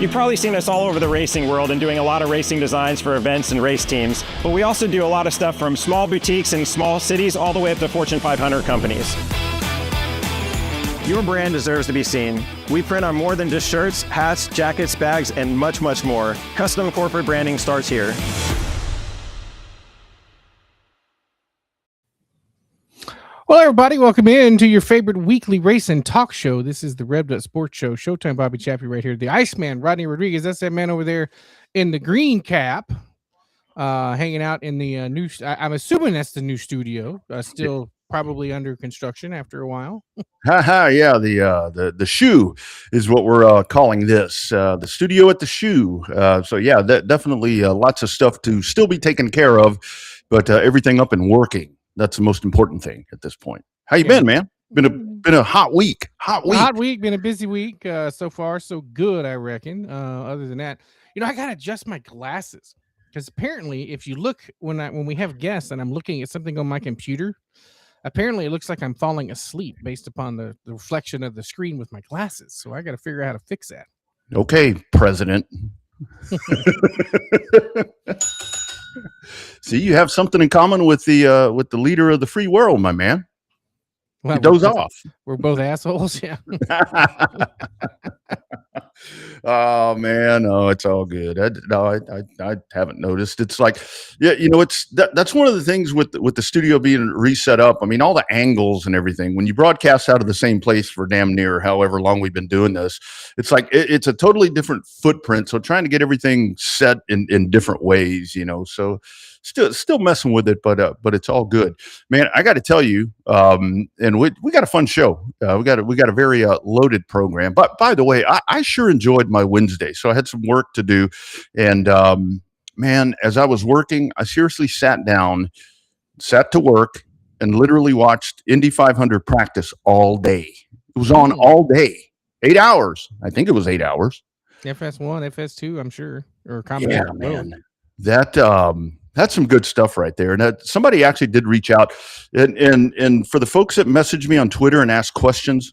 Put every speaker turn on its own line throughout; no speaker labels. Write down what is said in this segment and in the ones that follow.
You've probably seen us all over the racing world and doing a lot of racing designs for events and race teams, but we also do a lot of stuff from small boutiques in small cities all the way up to Fortune 500 companies. Your brand deserves to be seen. We print on more than just shirts, hats, jackets, bags, and much, much more. Custom corporate branding starts here.
Well, everybody, welcome in to your favorite weekly racing talk show. This is the Revved Sports Show. Showtime Bobby Chappie right here. The Iceman, Rodney Rodriguez. That's that man over there in the green cap, hanging out in the new. I'm assuming that's the new studio. Still probably under construction after a while.
Yeah, the shoe is what we're calling this. The studio at the shoe. So yeah, definitely lots of stuff to still be taken care of, but everything up and working. That's the most important thing at this point. How you been, man? Been a hot week.
Been a busy week. So far, so good, I reckon. Other than that, I gotta adjust my glasses because apparently, if you look when we have guests and I'm looking at something on my computer, apparently it looks like I'm falling asleep based upon the reflection of the screen with my glasses. So I got to figure out how to fix that.
Okay, President. See, you have something in common with the leader of the free world, my man.
Well,
doze off.
We're both assholes, yeah.
Oh man, no, it's all good. I haven't noticed. It's like, yeah, that's one of the things with the studio being reset up. I mean, all the angles and everything. When you broadcast out of the same place for damn near however long we've been doing this, it's like it's a totally different footprint. So trying to get everything set in different ways, So still messing with it, but it's all good, man. I got to tell you, and we got a fun show. We got a very loaded program. But by the way, I sure enjoyed my Wednesday. So I had some work to do, and man, as I was working, I seriously sat to work, and literally watched Indy 500 practice all day. It was on all day, 8 hours. I think it was 8 hours.
FS1, FS2, I'm sure, or combination.
Yeah, man. That's some good stuff right there. And somebody actually did reach out, and for the folks that message me on Twitter and ask questions,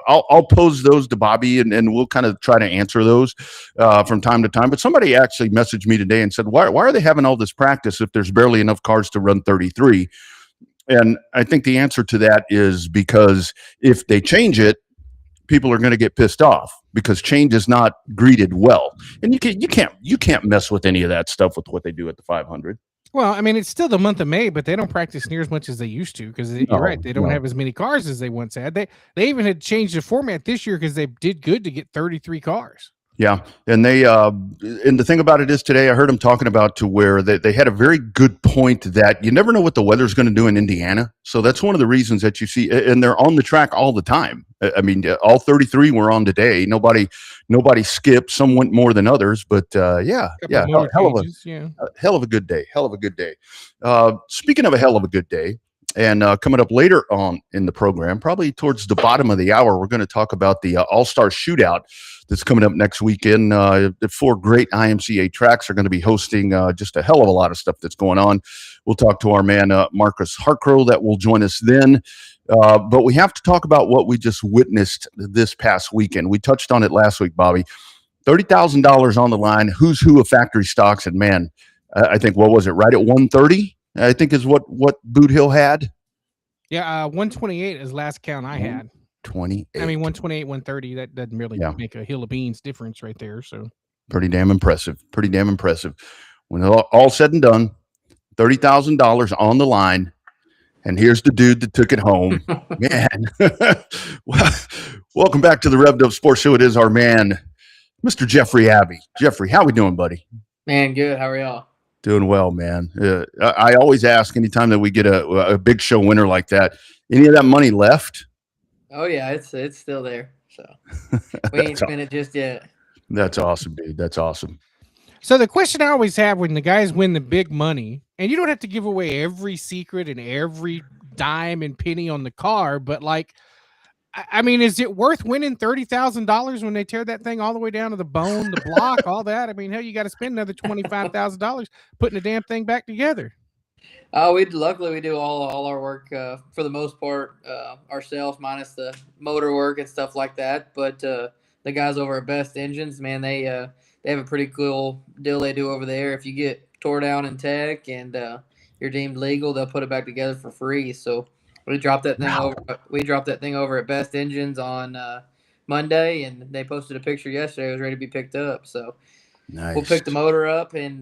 I'll pose those to Bobby, and we'll kind of try to answer those from time to time. But somebody actually messaged me today and said, why are they having all this practice if there's barely enough cars to run 33? And I think the answer to that is because if they change it, people are going to get pissed off because change is not greeted well, and you can't mess with any of that stuff with what they do at the 500.
Well, I mean, it's still the month of May, but they don't practice near as much as they used to because you're right, they don't have as many cars as they once had. They even had changed the format this year because they did good to get 33 cars.
Yeah, and and the thing about it is today I heard them talking about to where they had a very good point that you never know what the weather's going to do in Indiana. So that's one of the reasons that you see, and they're on the track all the time. I mean, all 33 were on today. Nobody skipped. Some went more than others, but hell of a good day. Hell of a good day. Speaking of a hell of a good day. And coming up later on in the program, probably towards the bottom of the hour, we're going to talk about the All-Star Shootout that's coming up next weekend. The 4 great IMCA tracks are going to be hosting just a hell of a lot of stuff that's going on. We'll talk to our man, Marcus Harkrow, that will join us then. But we have to talk about what we just witnessed this past weekend. We touched on it last week, Bobby. $30,000 on the line. Who's who of factory stocks. And man, I think, what was it, right at 130? I think is what Boot Hill had.
Yeah, 128 is last count I had.
28.
I mean, 128, 130. That doesn't really make a hill of beans difference right there. So
pretty damn impressive. When all said and done, $30,000 on the line, and here's the dude that took it home. Man, welcome back to the Revved Up Sports Show. It is our man, Mr. Jeffrey Abbey. Jeffrey, how we doing, buddy?
Man, good. How are y'all?
Doing well, man. I always ask anytime that we get a big show winner like that, any of that money left?
Oh yeah, it's still there. So we ain't spent it just yet.
That's awesome, dude. That's awesome.
So the question I always have when the guys win the big money, and you don't have to give away every secret and every dime and penny on the car, but like, I mean, is it worth winning $30,000 when they tear that thing all the way down to the bone, the block, all that? I mean, hell, you got to spend another $25,000 putting the damn thing back together.
Luckily we do all our work for the most part ourselves, minus the motor work and stuff like that. But the the guys over at Best Engines, man, they have a pretty cool deal they do over there. If you get tore down in tech and you're deemed legal, they'll put it back together for free. So we dropped that thing
Wow.
over. We dropped that thing over at Best Engines on Monday, and they posted a picture yesterday. It was ready to be picked up. So we'll
Nice.
pick the motor up and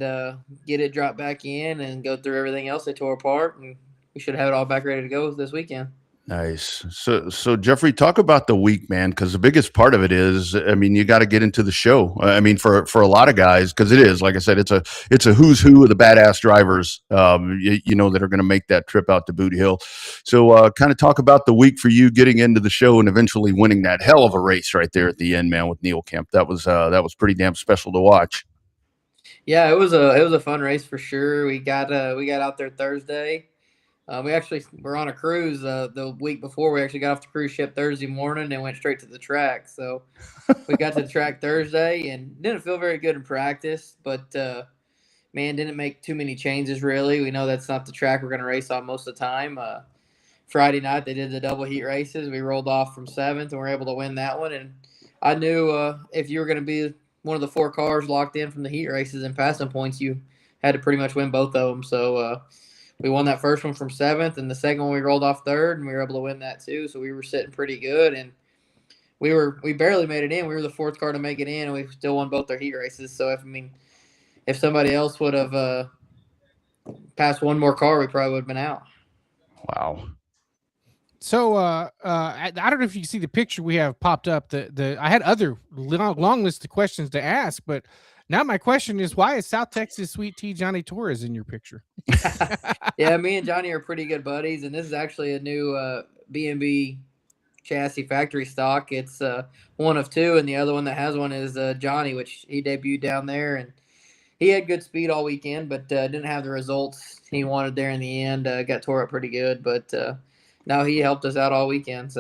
get it dropped back in and go through everything else they tore apart, and we should have it all back ready to go this weekend.
Nice. So Jeffrey, talk about the week, man, because the biggest part of it is, I mean, you got to get into the show. I mean, for a lot of guys, because it is, like I said, it's a who's who of the badass drivers, you know, that are going to make that trip out to Boot Hill. So, kind of talk about the week for you getting into the show and eventually winning that hell of a race right there at the end, man, with Neil Kemp. That was pretty damn special to watch.
Yeah, it was a fun race for sure. We got out there Thursday. We actually were on a cruise the week before. We actually got off the cruise ship Thursday morning and went straight to the track. So we got to the track Thursday and didn't feel very good in practice, but man, didn't make too many changes really. We know that's not the track we're going to race on most of the time. Friday night they did the double heat races. We rolled off from 7th and were able to win that one. And I knew if you were going to be one of the 4 cars locked in from the heat races and passing points, you had to pretty much win both of them. So we won that first one from 7th, and the second one we rolled off 3rd, and we were able to win that too. So we were sitting pretty good, and we barely made it in. We were the 4th car to make it in, and we still won both their heat races. So if somebody else would have passed one more car, we probably would have been out.
Wow.
So I don't know if you can see the picture we have popped up. I had other long list of questions to ask, but now my question is, why is South Texas Sweet Tea Johnny Torres in your picture?
Yeah, me and Johnny are pretty good buddies, and this is actually a new B&B chassis factory stock. It's one of 2, and the other one that has one is Johnny, which he debuted down there, and he had good speed all weekend, but didn't have the results he wanted there in the end. Got tore up pretty good, but no, he helped us out all weekend.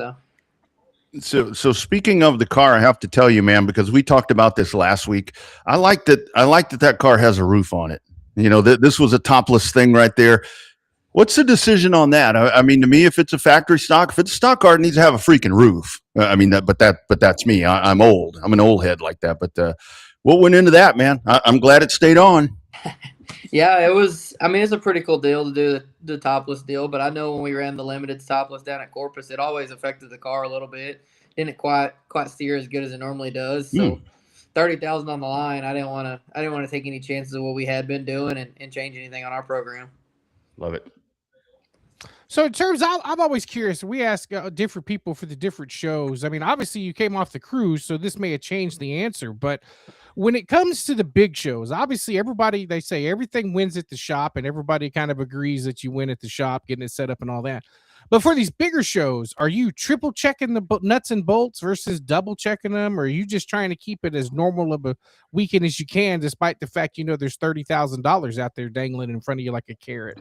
So speaking of the car, I have to tell you, man, because we talked about this last week. I like that car has a roof on it. You know, this was a topless thing right there. What's the decision on that? I mean, to me, if it's a factory stock, if it's a stock car, it needs to have a freaking roof. I mean, but that's me. I'm old. I'm an old head like that. But what went into that, man? I'm glad it stayed on.
Yeah, it was. I mean, it's a pretty cool deal to do the topless deal. But I know when we ran the limited topless down at Corpus, it always affected the car a little bit. Didn't quite steer as good as it normally does. So 30,000 on the line. I didn't want to take any chances of what we had been doing and change anything on our program.
Love it.
So in terms, I'm always curious. We ask different people for the different shows. I mean, obviously you came off the cruise, so this may have changed the answer. But when it comes to the big shows, obviously they say everything wins at the shop, and everybody kind of agrees that you win at the shop, getting it set up and all that. But for these bigger shows, are you triple checking the nuts and bolts versus double checking them, or are you just trying to keep it as normal of a weekend as you can, despite the fact there's $30,000 out there dangling in front of you like a carrot?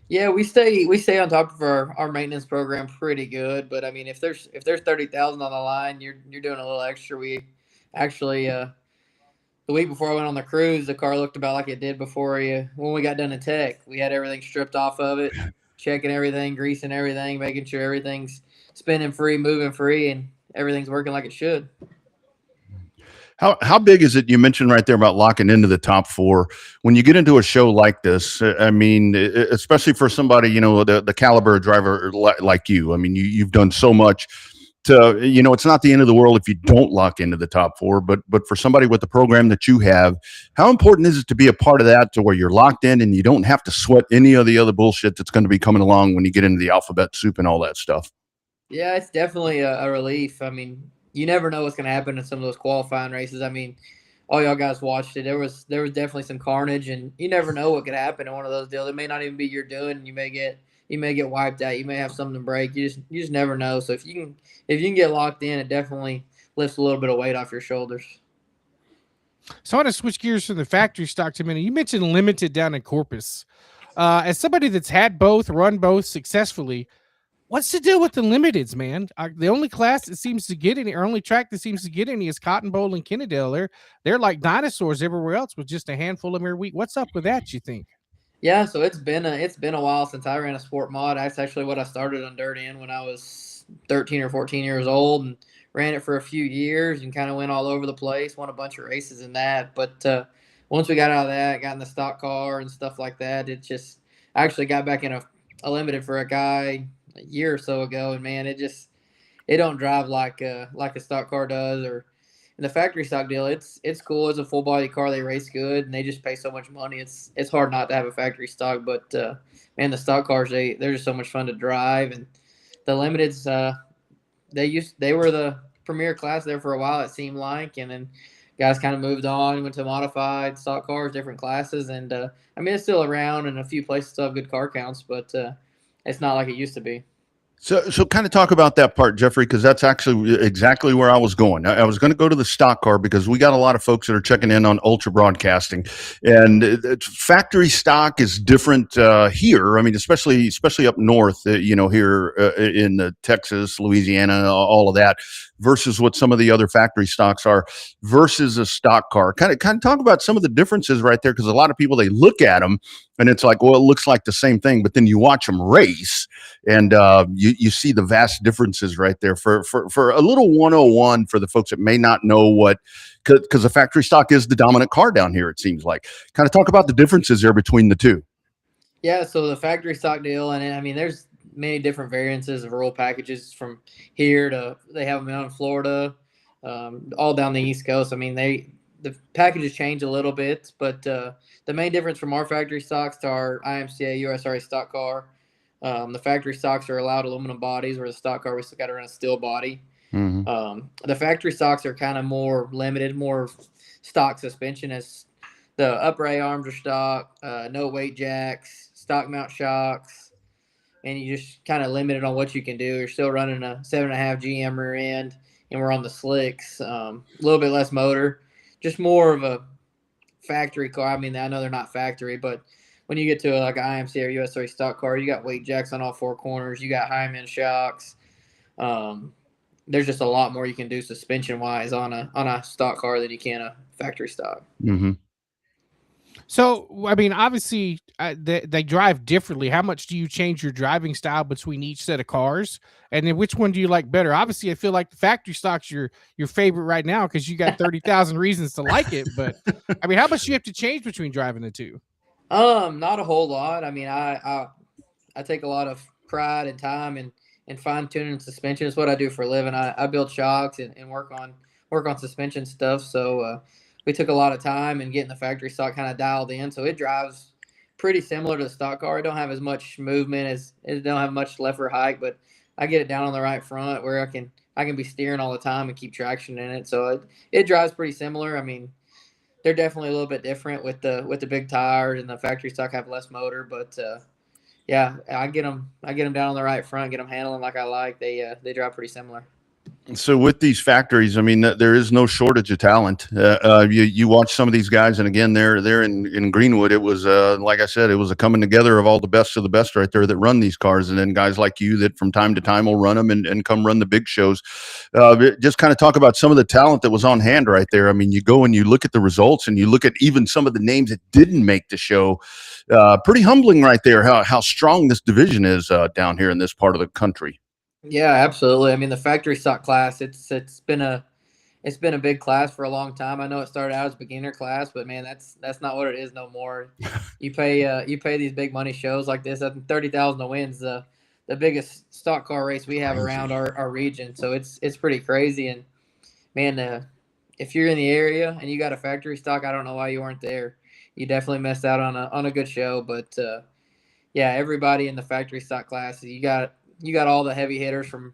Yeah, we stay on top of our maintenance program pretty good. But I mean, if there's 30,000 on the line, you're doing a little extra. We actually the week before I went on the cruise, the car looked about like it did when we got done in tech. We had everything stripped off of it, checking everything, greasing everything, making sure everything's spinning free, moving free, and everything's working like it should.
How big is it? You mentioned right there about locking into the top 4. When you get into a show like this, I mean, especially for somebody, the caliber of driver like you, I mean, you've done so much to, it's not the end of the world if you don't lock into the top 4, but for somebody with the program that you have, how important is it to be a part of that to where you're locked in and you don't have to sweat any of the other bullshit that's going to be coming along when you get into the alphabet soup and all that stuff?
Yeah, it's definitely a relief. I mean, you never know what's going to happen in some of those qualifying races. I mean, all y'all guys watched it. There was definitely some carnage, and you never know what could happen in one of those deals. It may not even be your doing. You may get wiped out. You may have something break. You just never know. So if you can get locked in, it definitely lifts a little bit of weight off your shoulders.
So I want to switch gears from the factory stock to a minute. You mentioned limited down in Corpus. As somebody that's had both, run both successfully, what's the deal with the limiteds, man? The only class that seems to get any, or only track that seems to get any, is Cotton Bowl and Kennedale. They're like dinosaurs everywhere else with just a handful of them every week. What's up with that, you think?
Yeah, so it's been a while since I ran a sport mod. That's actually what I started on dirt in when I was 13 or 14 years old, and ran it for a few years and kind of went all over the place, won a bunch of races in that. But once we got out of that, got in the stock car and stuff like that, I actually got back in a limited for a guy a year or so ago, and man, it don't drive like a stock car does. Or in the factory stock deal, it's cool. It's a full body car. They race good, and they just pay so much money. It's hard not to have a factory stock. But man, the stock cars, they're just so much fun to drive. And the limiteds, they were the premier class there for a while, it seemed like, and then guys kind of moved on, went to modified stock cars, different classes. And I mean, it's still around, and a few places still have good car counts, but it's not like it used to be.
So kind of talk about that part, Jeffrey, because that's actually exactly where I was going. I was going to go to the stock car because we got a lot of folks that are checking in on ultra broadcasting, and factory stock is different here. I mean, especially up north, here in Texas, Louisiana, all of that, versus what some of the other factory stocks are versus a stock car. Kind of talk about some of the differences right there, because a lot of people, they look at them and it's like, well, it looks like the same thing, but then you watch them race, and you see the vast differences right there. For a little 101 for the folks that may not know what, because the factory stock is the dominant car down here, it seems like. Kind of talk about the differences there between the two.
Yeah, so the factory stock deal, and I mean, there's many different variances of roll packages from here to they have them out in Florida, all down the East Coast. I mean, the packages change a little bit, but the main difference from our factory stocks to our IMCA USRA stock car, the factory stocks are allowed aluminum bodies, where the stock car we still got to run a steel body.
Mm-hmm.
The factory stocks are kind of more limited, more stock suspension, as the upright arms are stock, no weight jacks, stock mount shocks, and you just kind of limited on what you can do. You're still running a 7.5 GM rear end, and we're on the slicks. A little bit less motor, just more of a factory car. I mean, I know they're not factory, but when you get to like an IMC or USA stock car, you got weight jacks on all four corners. You got Hyman shocks. There's just a lot more you can do suspension wise on a stock car than you can a factory stock.
Mm-hmm.
So, I mean, obviously, they drive differently. How much do you change your driving style between each set of cars? And then which one do you like better? Obviously, I feel like the factory stock's your favorite right now because you got 30,000 reasons to like it. But, I mean, how much do you have to change between driving the two?
Not a whole lot. I mean, I take a lot of pride and time and fine tuning suspension. It's what I do for a living. I build shocks and work on suspension stuff. So we took a lot of time and getting the factory stock kind of dialed in. So it drives pretty similar to the stock car. It don't have as much movement, it don't have much left or hike, but I get it down on the right front where I can be steering all the time and keep traction in it. So it drives pretty similar. I mean, they're definitely a little bit different with the big tires, and the factory stock have less motor, but yeah, I get them down on the right front, get them handling like I like. They drive pretty similar.
So with these factories, I mean, there is no shortage of talent. You watch some of these guys, and again, they're in Greenwood. It was like I said, it was a coming together of all the best of the best right there that run these cars, and then guys like you that from time to time will run them and come run the big shows. Just kind of talk about some of the talent that was on hand right there. I mean, you go and you look at the results, and you look at even some of the names that didn't make the show. Pretty humbling right there how strong this division is down here in this part of the country.
Yeah, absolutely. I mean, the factory stock class, it's been a big class for a long time. I know it started out as beginner class, but man, that's not what it is no more. You pay these big money shows like this. I think 30,000 to win's the biggest stock car race we have around our region. So it's pretty crazy. And man, if you're in the area and you got a factory stock, I don't know why you weren't there. You definitely missed out on a good show. But yeah, everybody in the factory stock class, you got all the heavy hitters from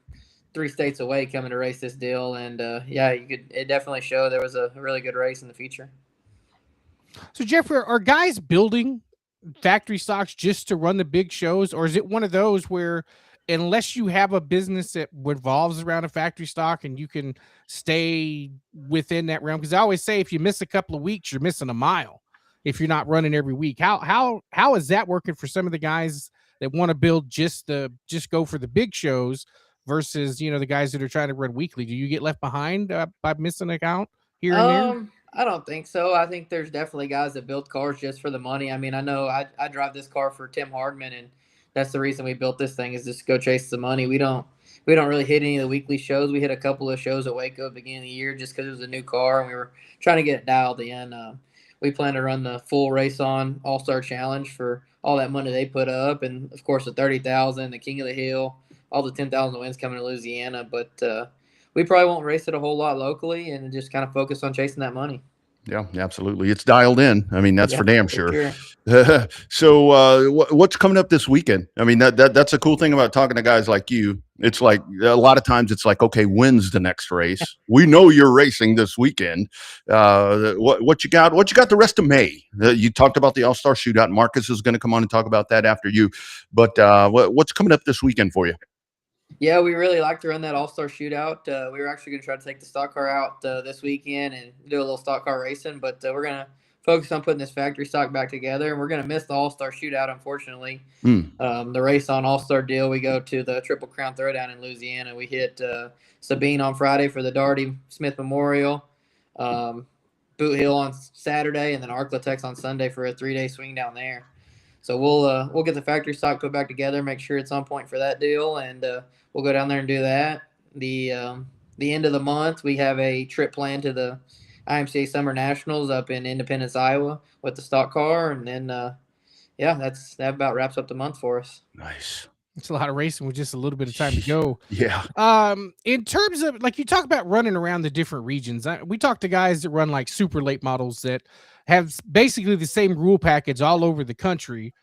3 states away coming to race this deal. And yeah, it definitely showed there was a really good race in the feature.
So Jeffrey, are guys building factory stocks just to run the big shows, or is it one of those where unless you have a business that revolves around a factory stock and you can stay within that realm? Because I always say if you miss a couple of weeks, you're missing a mile if you're not running every week. How is that working for some of the guys that want to build just go for the big shows versus, the guys that are trying to run weekly? Do you get left behind by missing a count here and there?
I don't think so. I think there's definitely guys that build cars just for the money. I mean, I know I drive this car for Tim Hardman, and that's the reason we built this thing, is just go chase the money. We don't we don't really hit any of the weekly shows. We hit a couple of shows at Waco at the beginning of the year just because it was a new car and we were trying to get it dialed in. We plan to run the full Race On All Star Challenge for all that money they put up, and of course the 30,000, the King of the Hill, all the 10,000 wins coming to Louisiana. But we probably won't race it a whole lot locally and just kind of focus on chasing that money.
Yeah, absolutely. It's dialed in. I mean, that's for damn sure.
Sure.
So, what's coming up this weekend? I mean, that's a cool thing about talking to guys like you. It's like a lot of times it's like, okay, when's the next race? We know you're racing this weekend. What you got? What you got the rest of May? You talked about the All-Star Shootout. Marcus is going to come on and talk about that after you. But what's coming up this weekend for you?
Yeah, we really like to run that All-Star Shootout. We were actually going to try to take the stock car out this weekend and do a little stock car racing, but we're going to focus on putting this factory stock back together, and we're going to miss the All-Star Shootout, unfortunately. The Race On All-Star deal, we go to the Triple Crown Throwdown in Louisiana. We hit Sabine on Friday for the Darty Smith Memorial, Boot Hill on Saturday, and then Arklatex on Sunday for a 3-day swing down there. So we'll get the factory stock put back together, make sure it's on point for that deal, and we'll go down there and do that. The end of the month, we have a trip planned to the IMCA Summer Nationals up in Independence, Iowa, with the stock car, and then that about wraps up the month for us.
Nice.
It's a lot of racing with just a little bit of time to go.
Yeah.
In terms of, like, you talk about running around the different regions. We talk to guys that run like super late models that have basically the same rule package all over the country,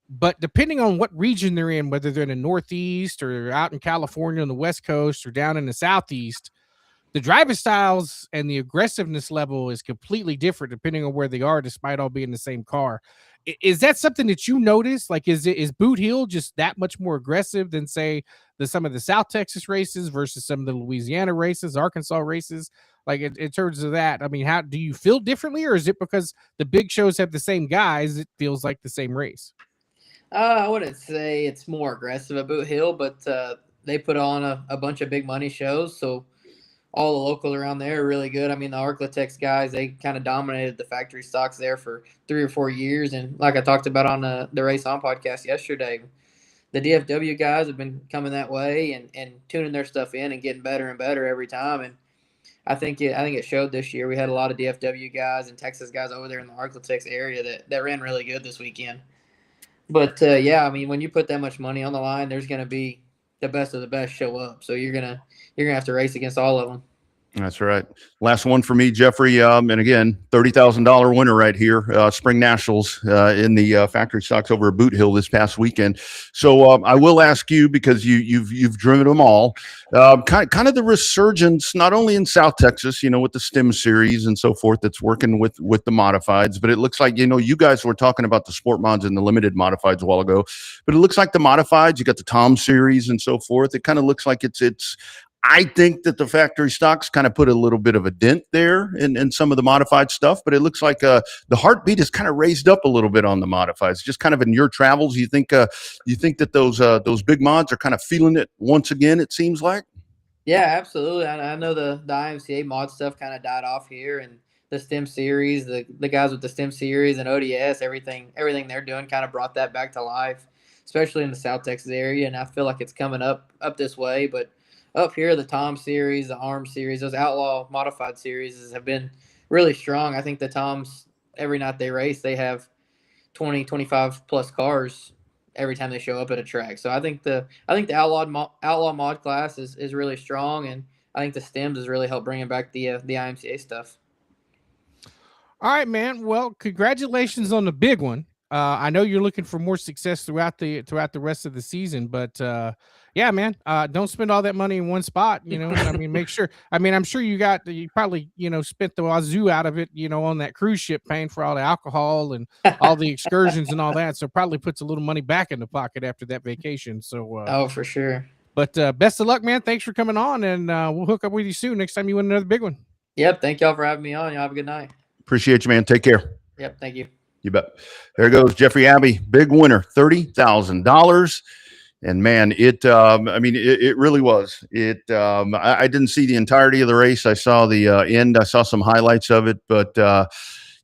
but depending on what region they're in, whether they're in the Northeast or out in California on the West Coast or down in the Southeast, the driving styles and the aggressiveness level is completely different depending on where they are, despite all being the same car. Is that something that you notice? Like, is Boot Hill just that much more aggressive than, say, some of the South Texas races versus some of the Louisiana races, Arkansas races? Like, in terms of that, I mean, how do you feel differently, or is it because the big shows have the same guys, it feels like the same race?
I wouldn't say it's more aggressive at Boot Hill, but they put on a bunch of big money shows, so all the locals around there are really good. I mean, the Arklatex guys, they kind of dominated the factory stocks there for 3 or 4 years. And like I talked about on the Race On podcast yesterday, the DFW guys have been coming that way and tuning their stuff in and getting better and better every time. And I think it showed this year. We had a lot of DFW guys and Texas guys over there in the Arklatex area that ran really good this weekend. But, I mean, when you put that much money on the line, there's going to be the best of the best show up. So you're gonna have to race against all of them.
That's right. Last one for me, Jeffrey. And again, $30,000 winner right here. Spring Nationals in the factory stocks over at Boot Hill this past weekend. So I will ask you, because you've driven them all. Kind of the resurgence, not only in South Texas, with the STEM series and so forth, that's working with the modifieds, but it looks like you guys were talking about the sport mods and the limited modifieds a while ago. But it looks like the modifieds, you got the Tom series and so forth. It kind of looks like it's. I think that the factory stocks kind of put a little bit of a dent there in some of the modified stuff, but it looks like the heartbeat is kind of raised up a little bit on the modifieds. Just kind of in your travels, you think that those big mods are kind of feeling it once again, it seems like?
Yeah, absolutely. I know the IMCA mod stuff kind of died off here, and the STEM series, the guys with the STEM series and ODS, everything they're doing kind of brought that back to life, especially in the South Texas area, and I feel like it's coming up this way, but up here, the Tom series, the Arm series, those Outlaw modified series have been really strong. I think the Toms, every night they race, they have 20, 25 plus cars every time they show up at a track. So I think the Outlaw mod class is really strong, and I think the Stems has really helped bringing back the IMCA stuff.
All right, man. Well, congratulations on the big one. I know you're looking for more success throughout the rest of the season, but yeah, man, don't spend all that money in one spot. I mean, make sure. I mean, I'm sure you probably spent the wazoo out of it, on that cruise ship, paying for all the alcohol and all the excursions and all that. So probably puts a little money back in the pocket after that vacation. So
oh, for sure.
But best of luck, man. Thanks for coming on, and we'll hook up with you soon next time you win another big one.
Yep. Thank y'all for having me on. Y'all have a good night.
Appreciate you, man. Take care.
Yep. Thank you.
You bet. There goes Jeffrey Abbey, big winner, $30,000. And man, it really was. I didn't see the entirety of the race. I saw the end. I saw some highlights of it, but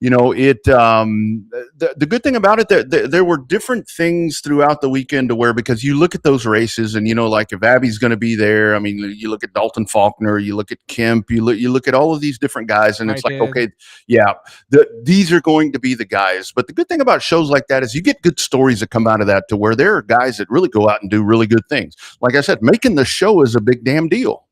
The good thing about it, there were different things throughout the weekend to where, because you look at those races and, like if Abby's going to be there, I mean, you look at Dalton Faulkner, you look at Kemp, you look at all of these different guys, and it's like, okay, yeah, these are going to be the guys. But the good thing about shows like that is you get good stories that come out of that, to where there are guys that really go out and do really good things. Like I said, making the show is a big damn deal.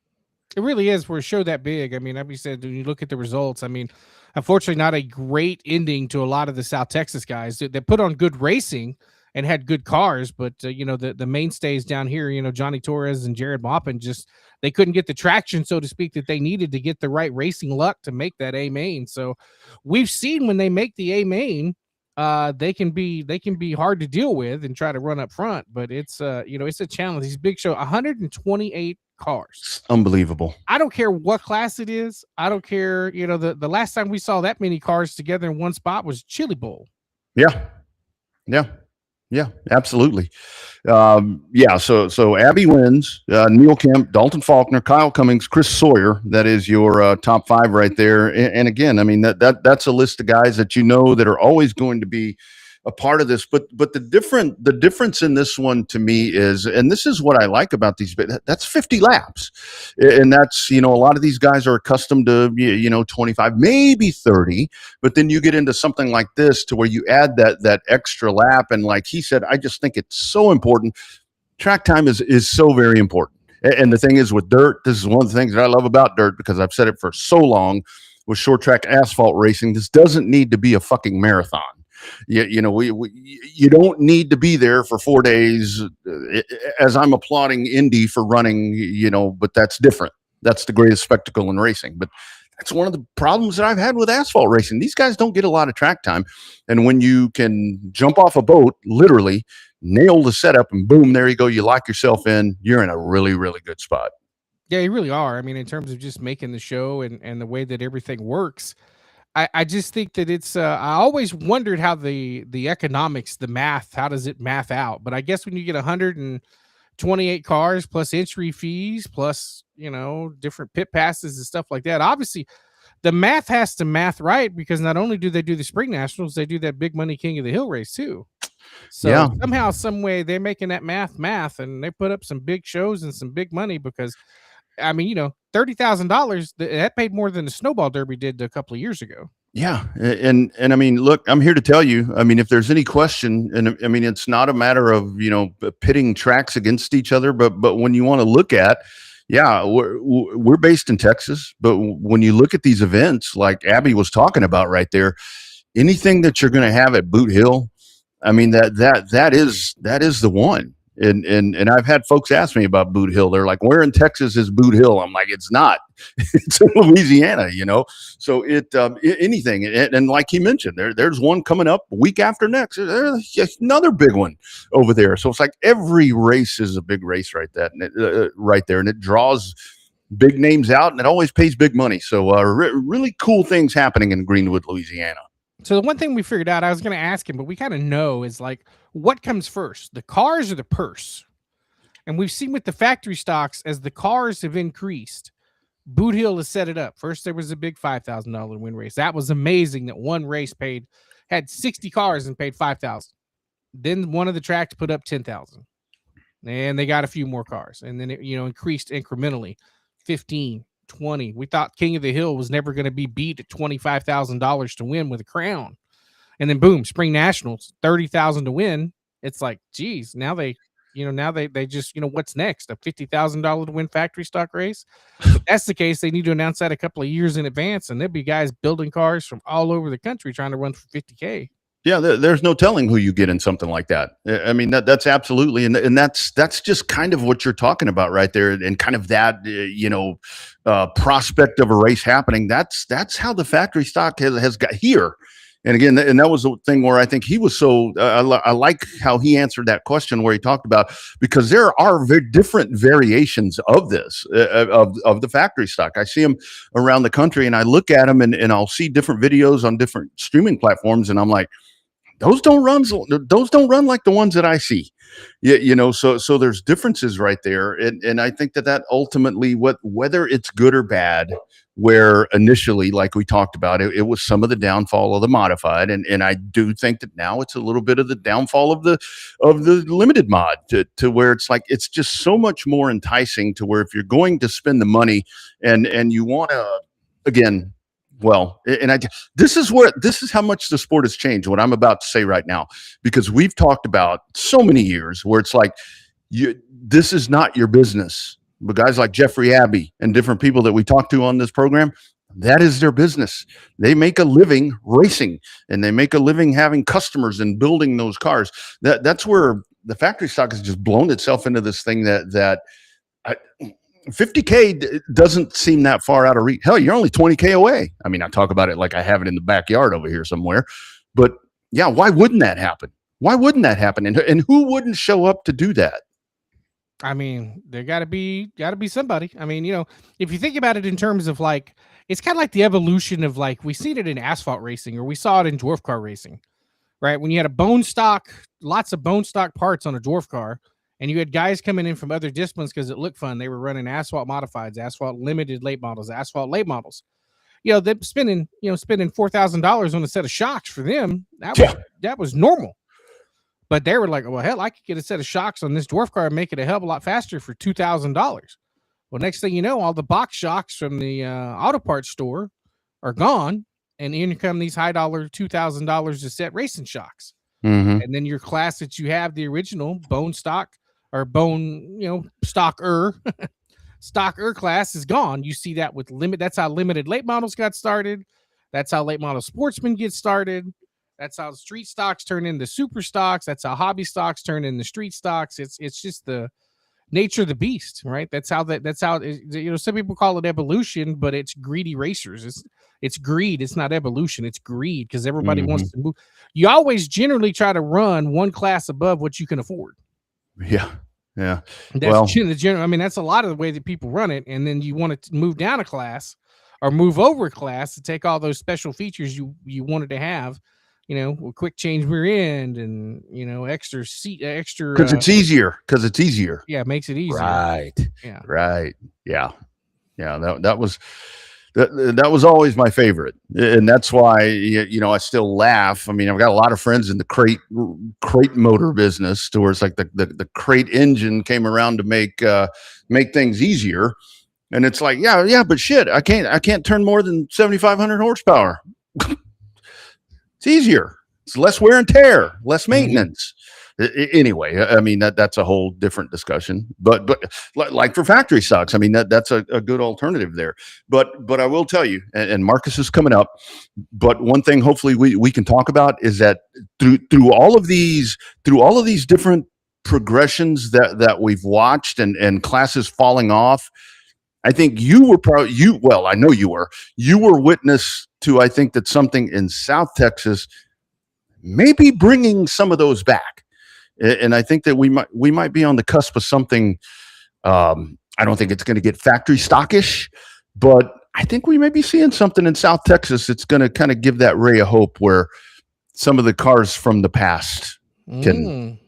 It really is for a show that big. I mean, like we said, when you look at the results, I mean, unfortunately, not a great ending to a lot of the South Texas guys. They put on good racing and had good cars, but the mainstays down here, Johnny Torres and Jared Maupin, just they couldn't get the traction, so to speak, that they needed to get the right racing luck to make that A main. So we've seen when they make the A main, they can be hard to deal with and try to run up front, but it's it's a challenge. These big show, 128 cars.
Unbelievable.
I don't care what class it is. I don't care. The last time we saw that many cars together in one spot was Chili Bowl.
Yeah, absolutely. So Abby wins. Neil Kemp, Dalton Faulkner, Kyle Cummings, Chris Sawyer. That is your top 5 right there. And again, I mean that's a list of guys that that are always going to be a part of this, but the difference in this one to me is, and this is what I like about these, that's 50 laps, and that's a lot of these guys are accustomed to 25, maybe 30, but then you get into something like this to where you add that extra lap, and like he said, I just think it's so important. Track time is so very important, and the thing is with dirt, this is one of the things that I love about dirt, because I've said it for so long with short track asphalt racing. This doesn't need to be a fucking marathon. You don't need to be there for 4 days, as I'm applauding Indy for running, but that's different. That's the greatest spectacle in racing. But that's one of the problems that I've had with asphalt racing. These guys don't get a lot of track time. And when you can jump off a boat, literally nail the setup, and boom, there you go. You lock yourself in. You're in a really, really good spot.
Yeah, you really are. I mean, in terms of just making the show and the way that everything works, I just think that it's I always wondered how the economics, the math, how does it math out? But I guess when you get 128 cars plus entry fees plus different pit passes and stuff like that, obviously the math has to math right, because not only do they do the Spring Nationals, they do that big money King of the Hill race too. So somehow, some way, they're making that math, and they put up some big shows and some big money, because I mean, $30,000 that paid more than the Snowball Derby did a couple of years ago.
Yeah, and I mean, look, I'm here to tell you. I mean, if there's any question, and I mean, it's not a matter of pitting tracks against each other, but when you want to look at, we're based in Texas, but when you look at these events, like Abby was talking about right there, anything that you're going to have at Boot Hill, I mean that is the one. And I've had folks ask me about Boot Hill. They're like, where in Texas is Boot Hill? I'm like, it's not. It's in Louisiana, So anything. And like he mentioned, there's one coming up week after next. There's another big one over there. So it's like every race is a big race right there. And it draws big names out, and it always pays big money. So really cool things happening in Greenwood, Louisiana.
So the one thing we figured out, I was going to ask him, but we kind of know, is like, what comes first, the cars or the purse? And we've seen with the factory stocks, as the cars have increased, Boot Hill has set it up. First, there was a big $5,000 win race. That was amazing that one race had 60 cars and paid $5,000. Then one of the tracks put up 10,000, and they got a few more cars. And then it, increased incrementally, 15, 20. We thought King of the Hill was never going to be beat at $25,000 to win with a crown. And then boom, Spring Nationals, 30,000 to win. It's like, geez, now they just, what's next? A $50,000 to win factory stock race? If that's the case, they need to announce that a couple of years in advance, and there'll be guys building cars from all over the country trying to run for 50K.
Yeah, there's no telling who you get in something like that. I mean, that's absolutely, and that's just kind of what you're talking about right there, and kind of that prospect of a race happening. That's how the factory stock has got here. And again, and that was the thing where I think he was so. I like how he answered that question where he talked about, because there are very different variations of this of the factory stock. I see them around the country, and I look at them, and I'll see different videos on different streaming platforms, and I'm like, those don't run like the ones that I see. Yeah, so there's differences right there, and I think that ultimately, whether it's good or bad, where initially, like we talked about, it was some of the downfall of the modified, and I do think that now it's a little bit of the downfall of the limited mod to where it's like it's just so much more enticing to where if you're going to spend the money and you want to again. Well, and this is how much the sport has changed. What I'm about to say right now, because we've talked about so many years where it's like, this is not your business. But guys like Jeffrey Abbey and different people that we talk to on this program, that is their business. They make a living racing, and they make a living having customers and building those cars. That's where the factory stock has just blown itself into this thing that. 50K doesn't seem that far out of reach. Hell, you're only 20K away. I mean, I talk about it like I have it in the backyard over here somewhere, but yeah, why wouldn't that happen? Why wouldn't that happen? And who wouldn't show up to do that?
I mean, there gotta be somebody. I mean, if you think about it in terms of like, it's kind of like the evolution of like, we seen it in asphalt racing, or we saw it in dwarf car racing, right? When you had a bone stock, lots of bone stock parts on a dwarf car, and you had guys coming in from other disciplines because it looked fun. They were running asphalt modifieds, asphalt limited late models, asphalt late models. They're spending $4,000 on a set of shocks for them. That was normal. But they were like, well, hell, I could get a set of shocks on this dwarf car and make it a hell of a lot faster for $2,000. Well, next thing you know, all the box shocks from the auto parts store are gone, and in come these high dollar $2,000 a set racing shocks.
Mm-hmm.
And then your class that you have, the original bone stock or bone, stocker class is gone. You see that with that's how limited late models got started. That's how late model sportsmen get started. That's how street stocks turn into super stocks. That's how hobby stocks turn into street stocks. It's just the nature of the beast, right? That's how some people call it evolution, but it's greedy racers. It's greed. It's not evolution. It's greed, because everybody wants to move. You always generally try to run one class above what you can afford.
Yeah.
That's the general. I mean, that's a lot of the way that people run it. And then you want to move down a class or move over a class to take all those special features you wanted to have, a quick change rear end and, extra seat, extra.
Because it's easier.
Yeah, it makes it easier.
Right.
Yeah.
Right. Yeah. That was always my favorite, and that's why I still laugh. I mean, I've got a lot of friends in the crate motor business, to where it's like the crate engine came around to make things easier, and it's like yeah, but shit, I can't turn more than 7,500 horsepower. It's easier. It's less wear and tear, less maintenance. Anyway, I mean that's a whole different discussion. But like for factory stocks, I mean that's a good alternative there. But I will tell you, and Marcus is coming up. But one thing, hopefully we can talk about is that through all of these different progressions that we've watched and classes falling off, I think you were I know you were witness to, I think, that something in South Texas maybe bringing some of those back. And I think that we might be on the cusp of something. I don't think it's going to get factory stockish, but I think we may be seeing something in South Texas that's going to kind of give that ray of hope, where some of the cars from the past can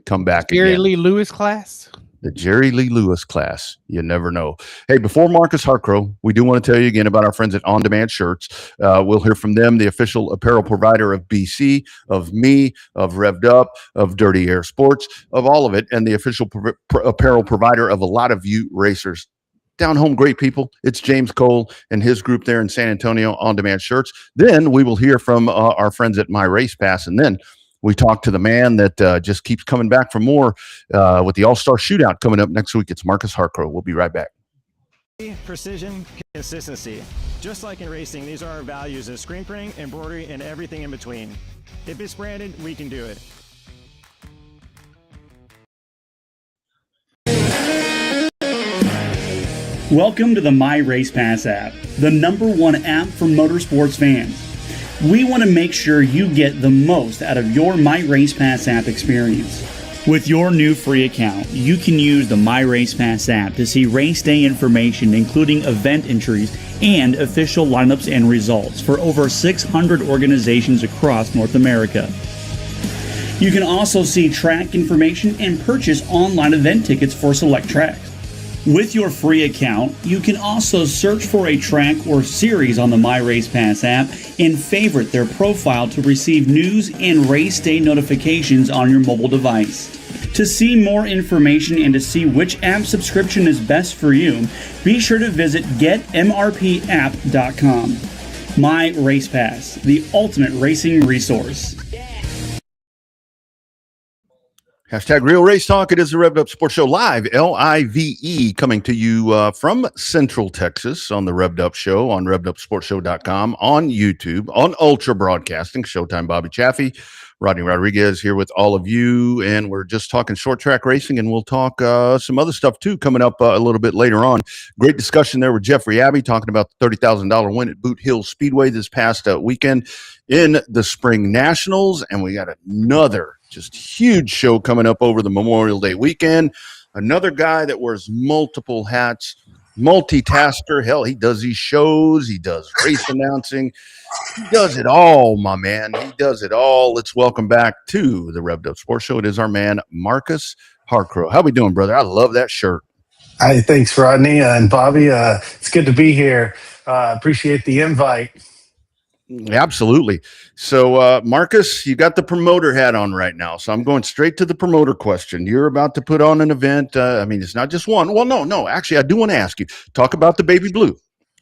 come back.
Jerry
again.
Lee Lewis class.
The Jerry Lee Lewis class. You never know. Hey, before Marcus Hartcrow, we do want to tell you again about our friends at On Demand Shirts. We'll hear from them, the official apparel provider of BC, of me, of Revved Up, of Dirty Air Sports, of all of it, and the official apparel provider of a lot of you racers. Down home, great people. It's James Cole and his group there in San Antonio, On Demand Shirts. Then we will hear from our friends at My Race Pass, and then we talk to the man that just keeps coming back for more with the All-Star Shootout coming up next week. It's Marcus Hartcrow. We'll be right back.
Precision, consistency. Just like in racing, these are our values as screen printing, embroidery, and everything in between. If it's branded, we can do it.
Welcome to the My Race Pass app, the #1 app for motorsports fans. We want to make sure you get the most out of your My Race Pass app experience. With your new free account, you can use the My Race Pass app to see race day information, including event entries and official lineups and results for over 600 organizations across North America. You can also see track information and purchase online event tickets for select tracks. With your free account, you can also search for a track or series on the My Race Pass app and favorite their profile to receive news and race day notifications on your mobile device. To see more information and to see which app subscription is best for you, be sure to visit getmrpapp.com. My Race Pass, the ultimate racing resource.
Hashtag Real Race Talk. It is the Revved Up Sports Show live, LIVE, coming to you from Central Texas on the Revved Up Show on RevvedUpSportsShow.com, on YouTube, on Ultra Broadcasting. Showtime Bobby Chaffee, Rodney Rodriguez here with all of you, and we're just talking short track racing, and we'll talk some other stuff too coming up a little bit later on. Great discussion there with Jeffrey Abbey talking about the $30,000 win at Boot Hill Speedway this past weekend in the Spring Nationals, and we got another just huge show coming up over the Memorial Day weekend. Another guy that wears multiple hats, multitasker. Hell, he does these shows. He does race announcing. He does it all, my man. He does it all. Let's welcome back to the Revved Up Sports Show. It is our man, Marcus Harcrow. How we doing, brother? I love that shirt.
Hi, thanks, Rodney and Bobby. It's good to be here. Appreciate the invite.
Absolutely. So, Marcus, you got the promoter hat on right now. So I'm going straight to the promoter question. You're about to put on an event. I mean, it's not just one. Well, no. Actually, I do want to ask you. Talk about the Baby Blue.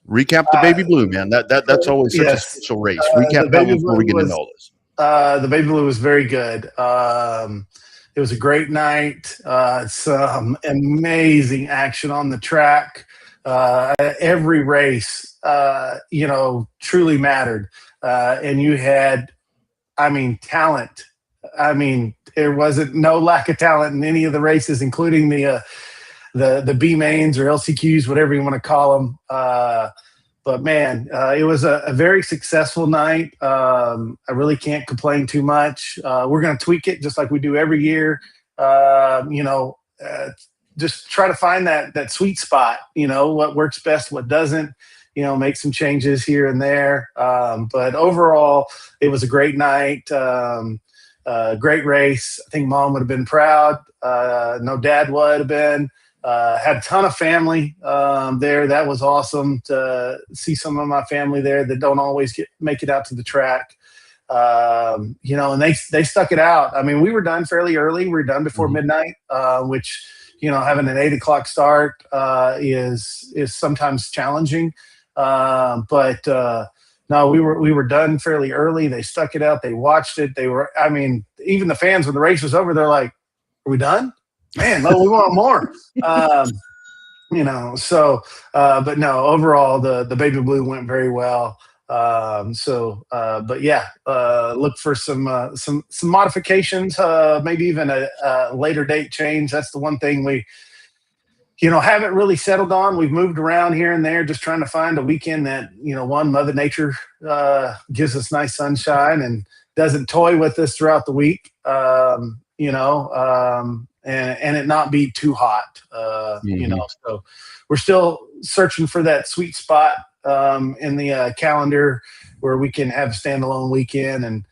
Recap the Baby Blue, man. That's always such a special race. Recap that one before we get into all this.
The Baby Blue was very good. It was a great night. Some amazing action on the track. Every race, truly mattered. And you had, talent. There wasn't no lack of talent in any of the races, including the B mains or LCQs, whatever you want to call them. But man, it was a very successful night. I really can't complain too much. We're going to tweak it just like we do every year. Just try to find that sweet spot, what works best, what doesn't, make some changes here and there. But overall, it was a great night. Great race. I think Mom would have been proud. No, Dad would have been. Had a ton of family there. That was awesome to see some of my family there that don't always make it out to the track. And they stuck it out. We were done fairly early. We were done before midnight, which, having an 8 o'clock start is sometimes challenging. But no, we were done fairly early. They stuck it out. They watched it. They were, even the fans when the race was over, they're like, "Are we done? Man, no, we want more." But no, overall the Baby Blue went very well. But yeah, look for some modifications, maybe even a later date change. That's the one thing we, haven't really settled on. We've moved around here and there, just trying to find a weekend that, Mother Nature, gives us nice sunshine and doesn't toy with us throughout the week. And it not be too hot, so we're still searching for that sweet spot in the calendar where we can have a standalone weekend. And,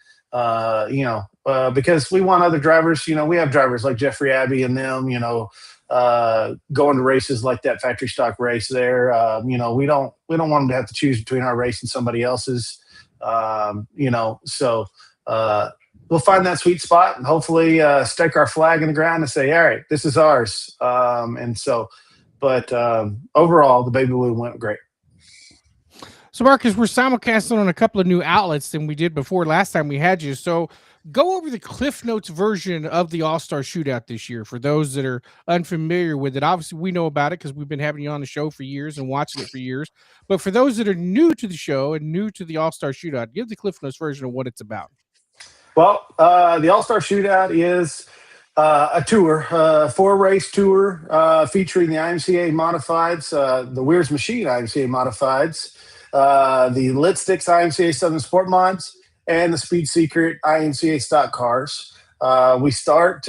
because we want other drivers, we have drivers like Jeffrey Abbey and them, going to races like that factory stock race there. We don't want them to have to choose between our race and somebody else's, we'll find that sweet spot and hopefully stake our flag in the ground and say, all right, this is ours. Overall, the Baby Blue went great.
So, Marcus, we're simulcasting on a couple of new outlets than we did before last time we had you. So go over the Cliff Notes version of the All-Star Shootout this year for those that are unfamiliar with it. Obviously, we know about it because we've been having you on the show for years and watching it for years. But for those that are new to the show and new to the All-Star Shootout, give the Cliff Notes version of what it's about.
Well, the All-Star Shootout is a tour, 4-race tour featuring the IMCA Modifieds, the Weir's Machine IMCA Modifieds, the Lit Sticks IMCA Southern Sport Mods, and the Speed Secret IMCA Stock Cars. We start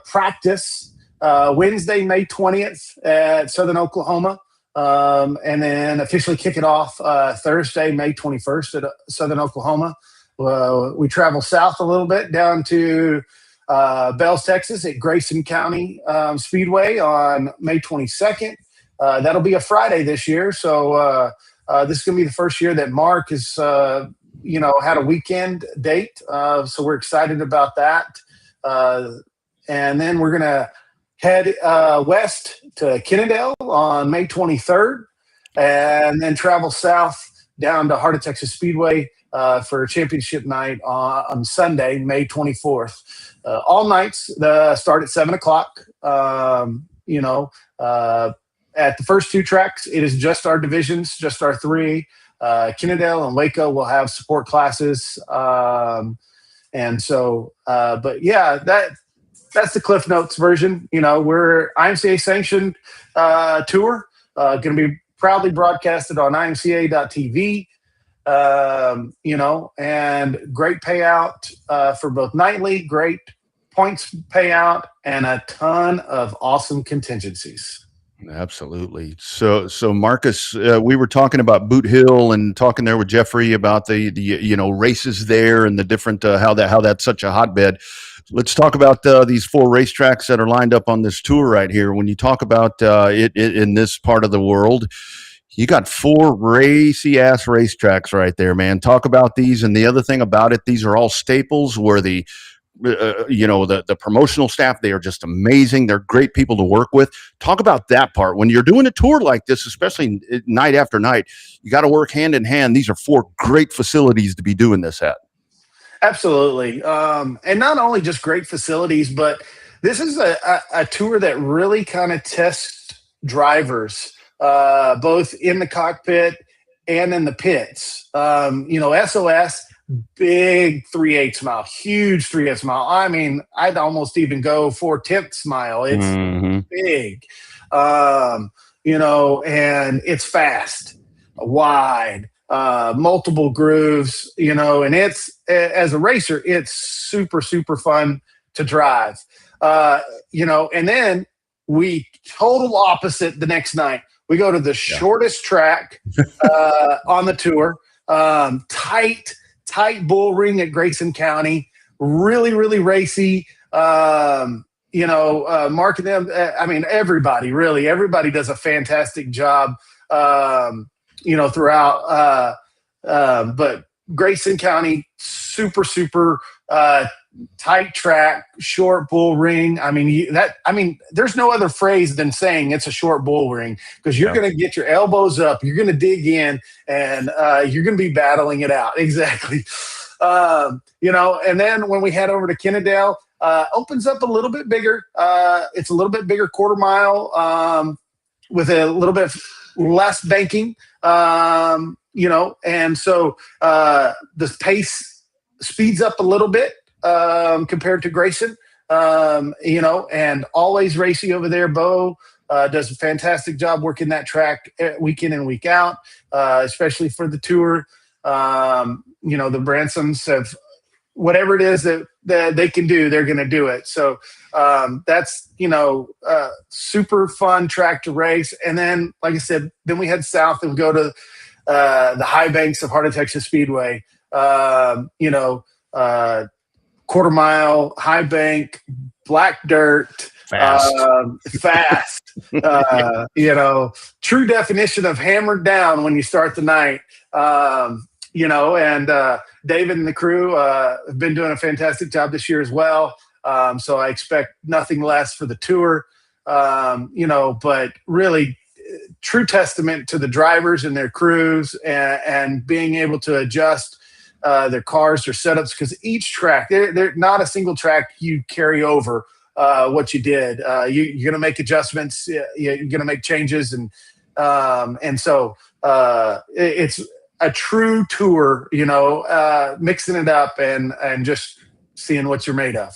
practice Wednesday, May 20th at Southern Oklahoma, and then officially kick it off Thursday, May 21st at Southern Oklahoma. We travel south a little bit down to Bells, Texas at Grayson County Speedway on May 22nd. That'll be a Friday this year. So this is going to be the first year that Mark has, had a weekend date. So we're excited about that. And then we're going to head west to Kennedale on May 23rd, and then travel south down to Heart of Texas Speedway for championship night on Sunday, May 24th. All nights start at 7 o'clock. At the first two tracks, it is just our divisions, just our three. Kennedale and Waco will have support classes. But yeah, that's the Cliff Notes version. We're IMCA sanctioned tour, going to be proudly broadcasted on imca.tv. And great payout for both nightly, great points payout, and a ton of awesome contingencies.
Absolutely. So Marcus, we were talking about Boot Hill and talking there with Jeffrey about the races there and the different how that's such a hotbed. Let's talk about these 4 racetracks that are lined up on this tour right here. When you talk about it in this part of the world, you got 4 racy ass racetracks right there, man. Talk about these. And the other thing about it, these are all staples where the promotional staff, they are just amazing. They're great people to work with. Talk about that part. When you're doing a tour like this, especially night after night, you got to work hand in hand. These are 4 great facilities to be doing this at.
Absolutely. And not only just great facilities, but this is a tour that really kind of tests drivers, both in the cockpit and in the pits. SOS, big 3/8 mile, huge 3/8 mile. I mean, I'd almost even go 4/10 mile. It's big, and it's fast, wide, multiple grooves, and it's, as a racer, it's super, super fun to drive, and then we total opposite the next night. We go to the shortest track on the tour, tight bull ring at Grayson County, really, really racy. Mark and them, everybody does a fantastic job, throughout. But Grayson County, super, super tight track, short bull ring. There's no other phrase than saying it's a short bull ring, because you're going to get your elbows up, you're going to dig in, and you're going to be battling it out. Exactly. And then when we head over to Kennedale, opens up a little bit bigger. It's a little bit bigger quarter mile, with a little bit less banking, and so the pace speeds up a little bit compared to Grayson, and always racy over there. Bo does a fantastic job working that track week in and week out, especially for the tour. The Bransons have, whatever it is that they can do, they're going to do it. So that's, super fun track to race. And then, like I said, then we head south and go to the high banks of Heart of Texas Speedway, quarter mile, high bank, black dirt, fast, true definition of hammered down when you start the night. And David and the crew have been doing a fantastic job this year as well. So I expect nothing less for the tour, but really true testament to the drivers and their crews, and being able to adjust their cars, their setups, because each track, they're not a single track you carry over what you did. You're going to make adjustments. You're going to make changes. And so it's a true tour, mixing it up and just seeing what you're made of.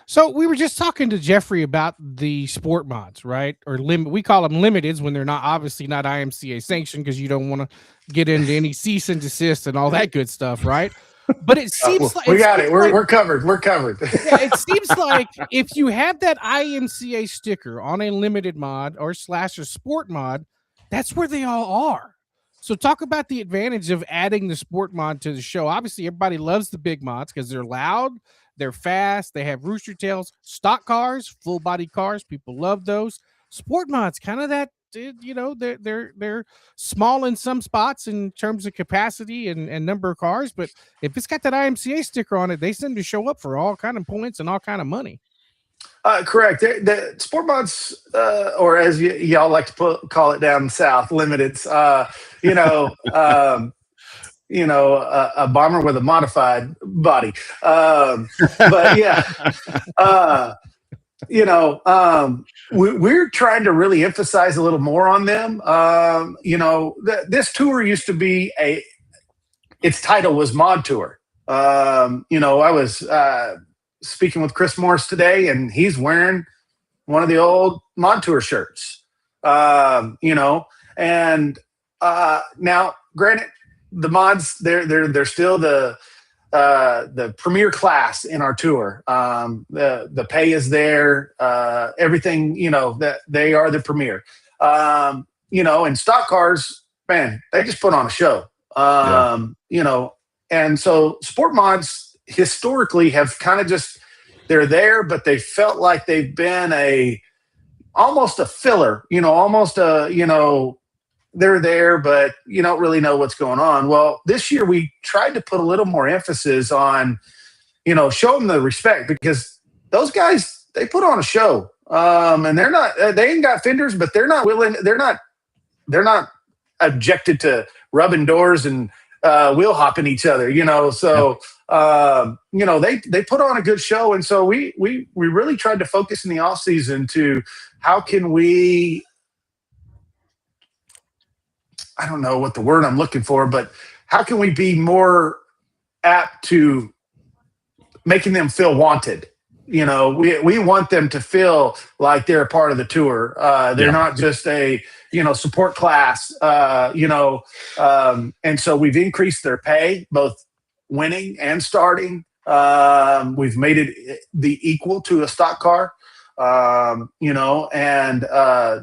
So we were just talking to Jeffrey about the sport mods, right? Or we call them limiteds when they're obviously not IMCA sanctioned, because you don't want to get into any cease and desist and all that good stuff, right? But it seems like
we got it. We're covered. We're covered.
Yeah, it seems like if you have that IMCA sticker on a limited mod or / a sport mod, that's where they all are. So talk about the advantage of adding the sport mod to the show. Obviously, everybody loves the big mods because they're loud, They're fast. They have rooster tails. Stock cars, full body cars. People love those. Sport mods, kind of that. They're small in some spots in terms of capacity and number of cars, but if it's got that IMCA sticker on it, they seem to show up for all kind of points and all kind of money.
Correct. The sport mods, or as y'all like to call it down south, limiteds. A bomber with a modified body. But yeah, we're trying to really emphasize a little more on them. This tour used to be its title was Mod Tour. I was speaking with Chris Morris today, and he's wearing one of the old Mod Tour shirts. And now, granted, the mods they're still the premier class in our tour. The pay is there, everything, that they are the premier. And stock cars, man, they just put on a show. And so sport mods historically have kind of just, they're there, but they felt like they've been almost a filler, they're there, but you don't really know what's going on. Well, this year we tried to put a little more emphasis on, show them the respect, because those guys, they put on a show. And they ain't got fenders, but they're not objected to rubbing doors and wheel hopping each other, So, they put on a good show. And so we really tried to focus in the off season to how can we, I don't know what the word I'm looking for, but how can we be more apt to making them feel wanted? We want them to feel like they're a part of the tour. They're not just a, support class, and so we've increased their pay, both winning and starting. We've made it the equal to a stock car, and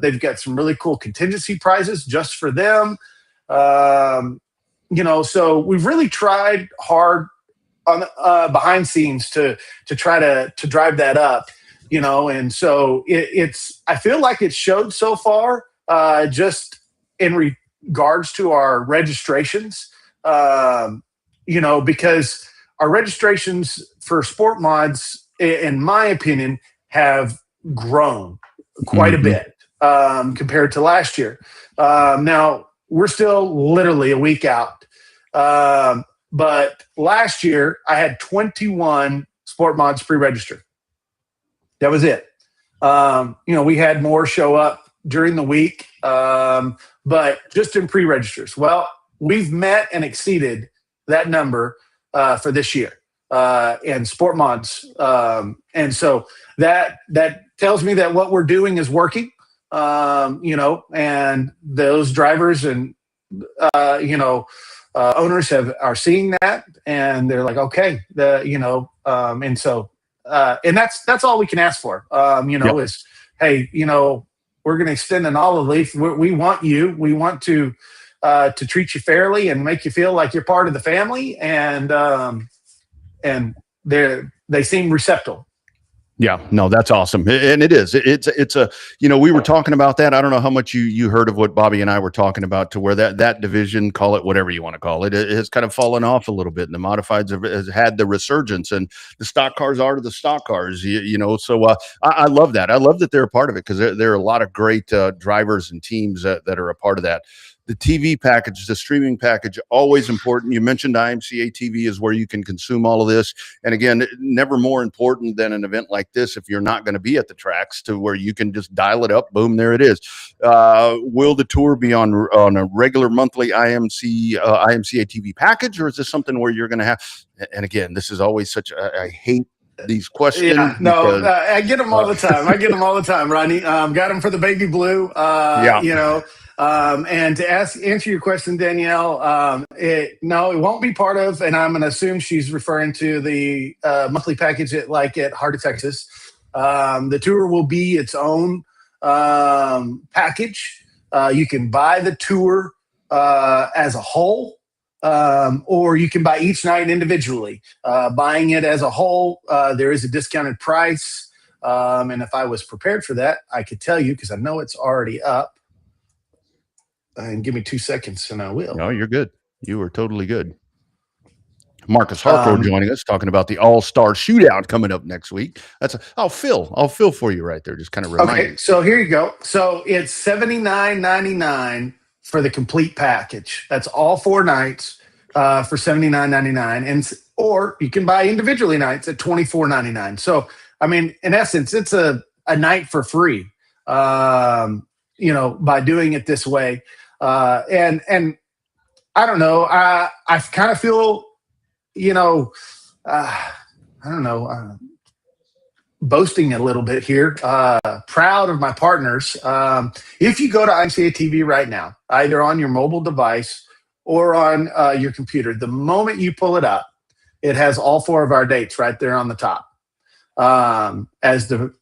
they've got some really cool contingency prizes just for them. So we've really tried hard on behind scenes to try to drive that up, and so it's, I feel like it's showed so far, just in regards to our registrations, because our registrations for sport mods, in my opinion, have grown quite a bit compared to last year. Now we're still literally a week out. But last year I had 21 sport mods pre-registered. That was it. We had more show up during the week, but just in pre-registers. Well, we've met and exceeded that number for this year in sport mods. And so that tells me that what we're doing is working, and those drivers and, owners are seeing that, and they're like, okay, and so, and that's all we can ask for, is, hey, we're going to extend an olive leaf. We want you. We want to treat you fairly and make you feel like you're part of the family. And they seem receptive.
Yeah, no, that's awesome. And it is. It's a, we were talking about that. I don't know how much you heard of what Bobby and I were talking about, to where that division, call it whatever you want to call it, it has kind of fallen off a little bit. And the modifieds has had the resurgence, and the stock cars are the stock cars, So I love that. I love that they're a part of it, because there are a lot of great drivers and teams that are a part of that. The TV package, the streaming package, always important. You mentioned IMCA TV is where you can consume all of this. And again, never more important than an event like this, if you're not going to be at the tracks, to where you can just dial it up. Boom, there it is. Will the tour be on a regular monthly IMCA TV package, or is this something where you're going to have? And again, this is always I hate these questions.
Yeah, no, I get them all the time. Rodney. Got them for the baby blue. And to answer your question, Danielle, it won't be part of, and I'm going to assume she's referring to the monthly package at Heart of Texas. The tour will be its own package. You can buy the tour as a whole, or you can buy each night individually. Buying it as a whole, there is a discounted price. And if I was prepared for that, I could tell you, because I know it's already up. And give me 2 seconds and I will.
No, you're good. You are totally good. Marcus Harco joining us, talking about the All-Star Shootout coming up next week. I'll fill for you right there. Just kind of remind you.
Okay, so here you go. So it's $79.99 for the complete package. That's all 4 nights for $79.99, and or you can buy individually nights at $24.99. So I mean, in essence, it's a night for free. By doing it this way, and I don't know. I kind of feel. I don't know, boasting a little bit here, proud of my partners. If you go to IMCA TV right now, either on your mobile device or on your computer, the moment you pull it up, it has all 4 of our dates right there on the top as the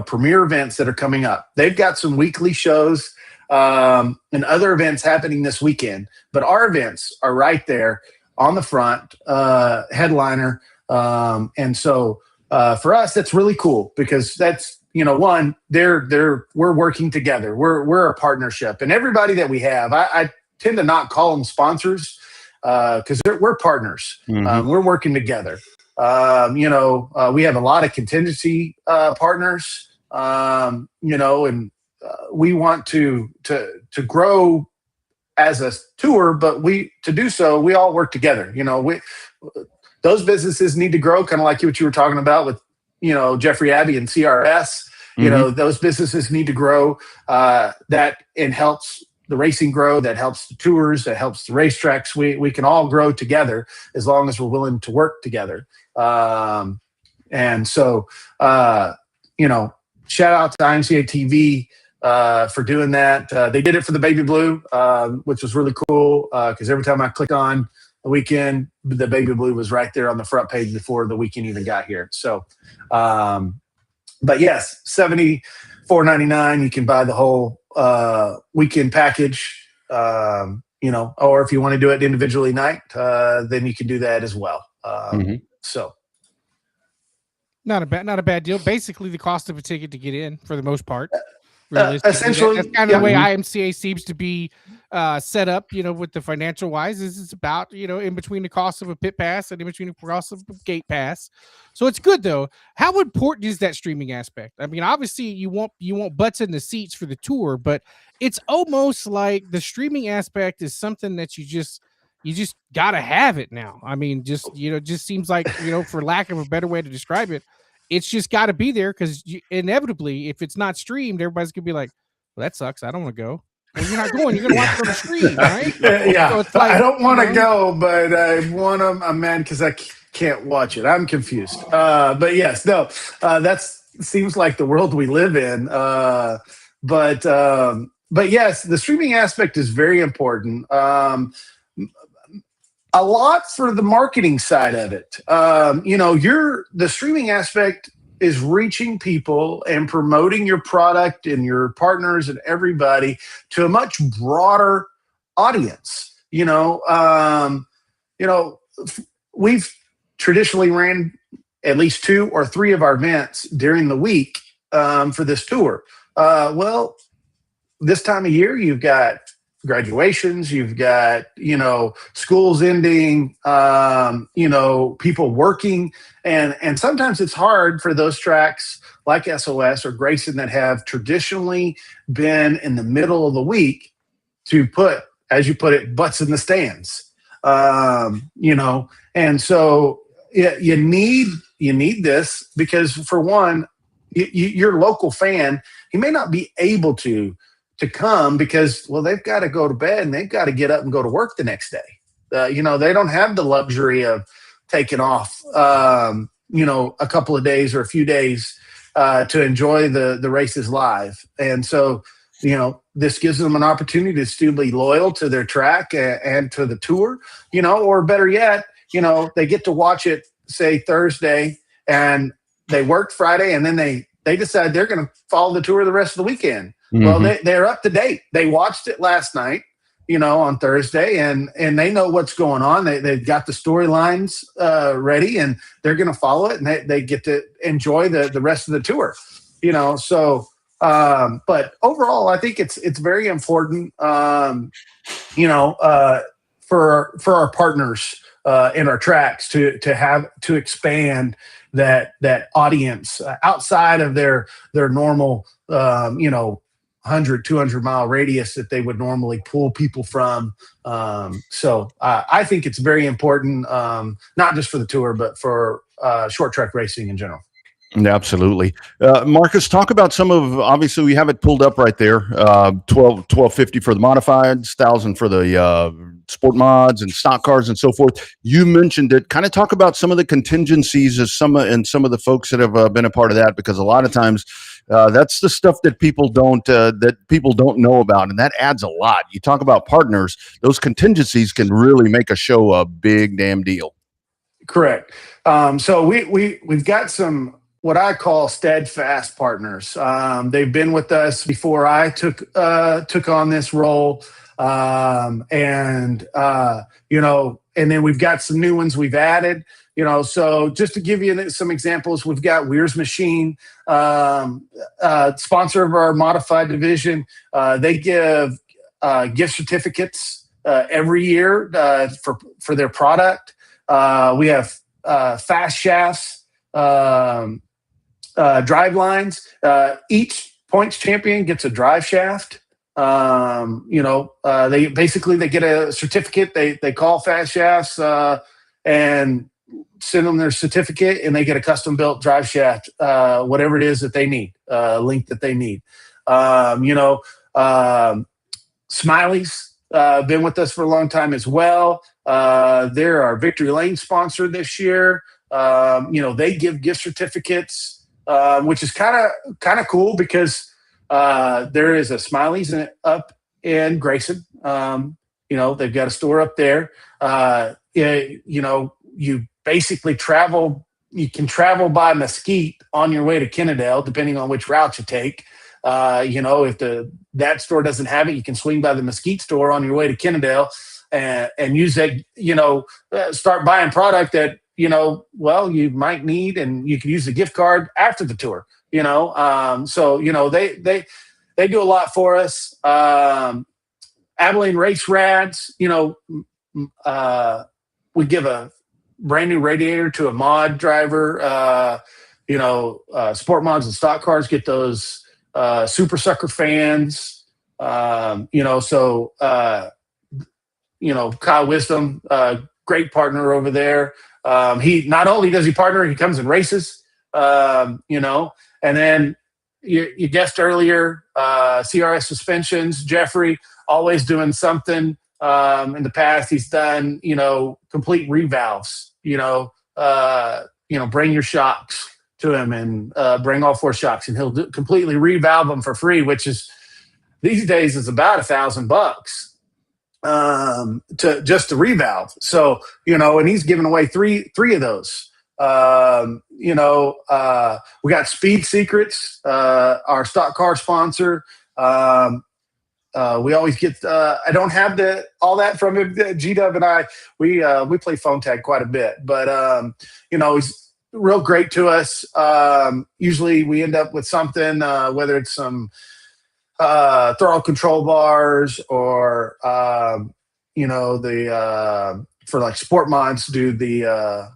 premier events that are coming up. They've got some weekly shows and other events happening this weekend, but our events are right there on the front, headliner. And so for us, that's really cool because that's, one, we're working together. We're a partnership, and everybody that we have, I tend to not call them sponsors because we're partners.
Mm-hmm.
We're working together. We have a lot of contingency partners, and we want to grow as a tour, but to do so, we all work together. Those businesses need to grow, kind of like what you were talking about with, Jeffrey Abbey and CRS.
Mm-hmm.
Those businesses need to grow. That and helps the racing grow. That helps the tours. That helps the racetracks. We can all grow together as long as we're willing to work together. And so, shout out to IMCA TV. For doing that. They did it for the Baby Blue, which was really cool because every time I click on the weekend, the Baby Blue was right there on the front page before the weekend even got here. So, but yes, $74.99. You can buy the whole weekend package, or if you want to do it individually night, then you can do that as well. So.
Not a bad deal. Basically, the cost of a ticket to get in for the most part.
Essentially,
that's kind of the way IMCA seems to be set up, with the financial wise, is it's about, in between the cost of a pit pass and in between the cost of a gate pass. So it's good though. How important is that streaming aspect? I mean, obviously you want butts in the seats for the tour, but it's almost like the streaming aspect is something that you just gotta have it now. I mean, just seems like, for lack of a better way to describe it, it's just got to be there because inevitably, if it's not streamed, everybody's gonna be like, "Well, that sucks. I don't want to go." Well, you're not going. You're gonna watch it on the stream, right?
Yeah.
So it's like,
I don't want to go, but I want to. I'm mad because I can't watch it. I'm confused. But yes, no. That seems like the world we live in. But yes, the streaming aspect is very important. A lot for the marketing side of it. The streaming aspect is reaching people and promoting your product and your partners and everybody to a much broader audience. We've traditionally ran at least 2 or 3 of our events during the week for this tour. Well, this time of year, you've got graduations, you've got, schools ending, people working. And sometimes it's hard for those tracks like SOS or Grayson that have traditionally been in the middle of the week to put, as you put it, butts in the stands. And so you need this because, for one, your local fan, he may not be able to come because, well, they've got to go to bed and they've got to get up and go to work the next day. They don't have the luxury of taking off, a couple of days or a few days to enjoy the races live. And so, this gives them an opportunity to still be loyal to their track and to the tour, or better yet, they get to watch it, say, Thursday, and they worked Friday, and then they decide they're going to follow the tour the rest of the weekend. Mm-hmm. Well, they're up to date. They watched it last night. on Thursday, and they know what's going on. They've got the storylines ready, and they're going to follow it, and they get to enjoy the rest of the tour. So but overall, I think it's very important, for our partners in our tracks to expand that audience outside of their normal 100, 200 mile radius that they would normally pull people from. So I think it's very important, not just for the tour, but for short track racing in general.
Absolutely. Marcus, talk about some of, obviously we have it pulled up right there. 1250 for the modifieds, 1,000 for the sport mods and stock cars and so forth. You mentioned it. Kind of talk about some of the contingencies as some of the folks that have been a part of that, because a lot of times that's the stuff that people don't know about, and that adds a lot. You talk about partners; those contingencies can really make a show a big damn deal.
Correct. So we've got some what I call steadfast partners. They've been with us before I took on this role, and then we've got some new ones we've added. So just to give you some examples, we've got Weir's Machine, sponsor of our modified division. They give gift certificates every year for their product. We have fast shafts, drive lines. Each points champion gets a drive shaft. They get a certificate. They call fast shafts and send them their certificate, and they get a custom built drive shaft, whatever it is that they need, length that they need. Smiley's been with us for a long time as well. They're our Victory Lane sponsor this year. They give gift certificates, which is kind of cool because there is a Smiley's up in Grayson. They've got a store up there. You basically travel. You can travel by Mesquite on your way to Kennedale, depending on which route you take. If that store doesn't have it, you can swing by the Mesquite store on your way to Kennedale and use that. Start buying product that you might need, and you can use the gift card after the tour. So they do a lot for us. Abilene Race Rads, we give a brand new radiator to a mod driver. Sport mods and stock cars get those Super Sucker fans. Kyle Wisdom, great partner over there. He not only does he partner, he comes and races. And then you guessed earlier, CRS Suspensions, Jeffrey, always doing something. In the past, he's done, complete revalves, bring your shocks to him and bring all 4 shocks, and he'll completely revalve them for free, which is these days is about $1,000 to revalve. So, and he's giving away three of those. We got Speed Secrets, our stock car sponsor. We always get. I don't have all that from him. G-Dub and I, we play phone tag quite a bit, but he's real great to us. Usually, we end up with something, whether it's some throttle control bars or for like sport mods, do the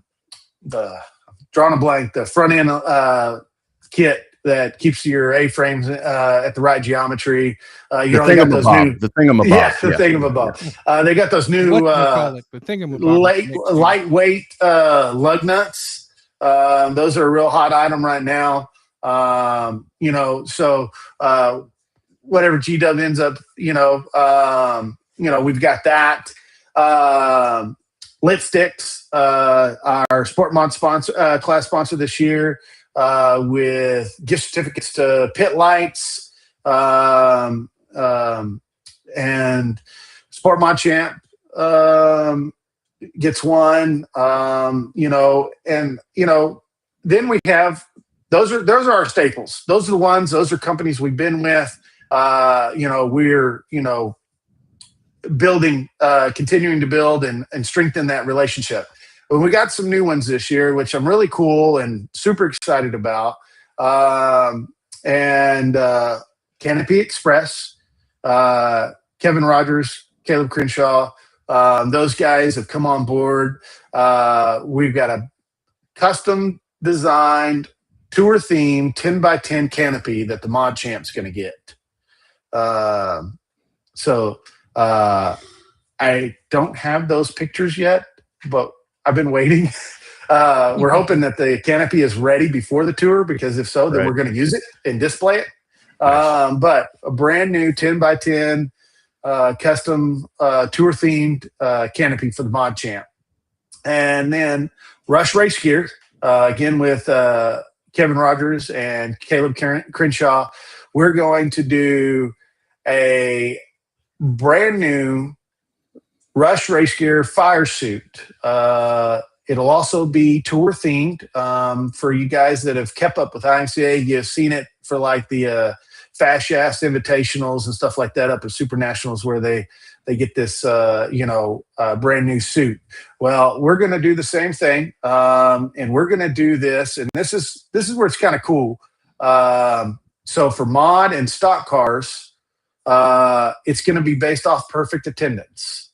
drawing a blank, the front end kit that keeps your A-frames at the right geometry.
The thingamabob.
Yeah, the thingamabob. They got those new lightweight lug nuts. Those are a real hot item right now. Whatever G-Dub ends up, we've got that. Lit Sticks, our Sport Mod sponsor, class sponsor this year, with gift certificates to Pit Lights, and Sport Mod Champ gets one. Then we have those are our staples. Those are the ones. Those are companies we've been with. building, continuing to build and strengthen that relationship. But we got some new ones this year, which I'm really cool and super excited about. And Canopy Express, Kevin Rogers, Caleb Crenshaw, those guys have come on board. We've got a custom designed tour themed 10 by 10 canopy that the Mod Champ's going to get. I don't have those pictures yet, but I've been waiting. We're hoping that the canopy is ready before the tour, because if so, then we're going to use it and display it. Nice. But a brand new 10 by 10 custom tour themed canopy for the Mod Champ. And then Rush Race Gear, again with Kevin Rogers and Caleb Crenshaw. We're going to do a brand new Rush Race Gear fire suit. It'll also be tour themed. For you guys that have kept up with IMCA, you've seen it for like the Fast Shafts Invitationals and stuff like that up at Super Nationals, where they get this brand new suit. Well, we're going to do the same thing, and we're going to do this, and this is where it's kind of cool. So for mod and stock cars, it's going to be based off perfect attendance.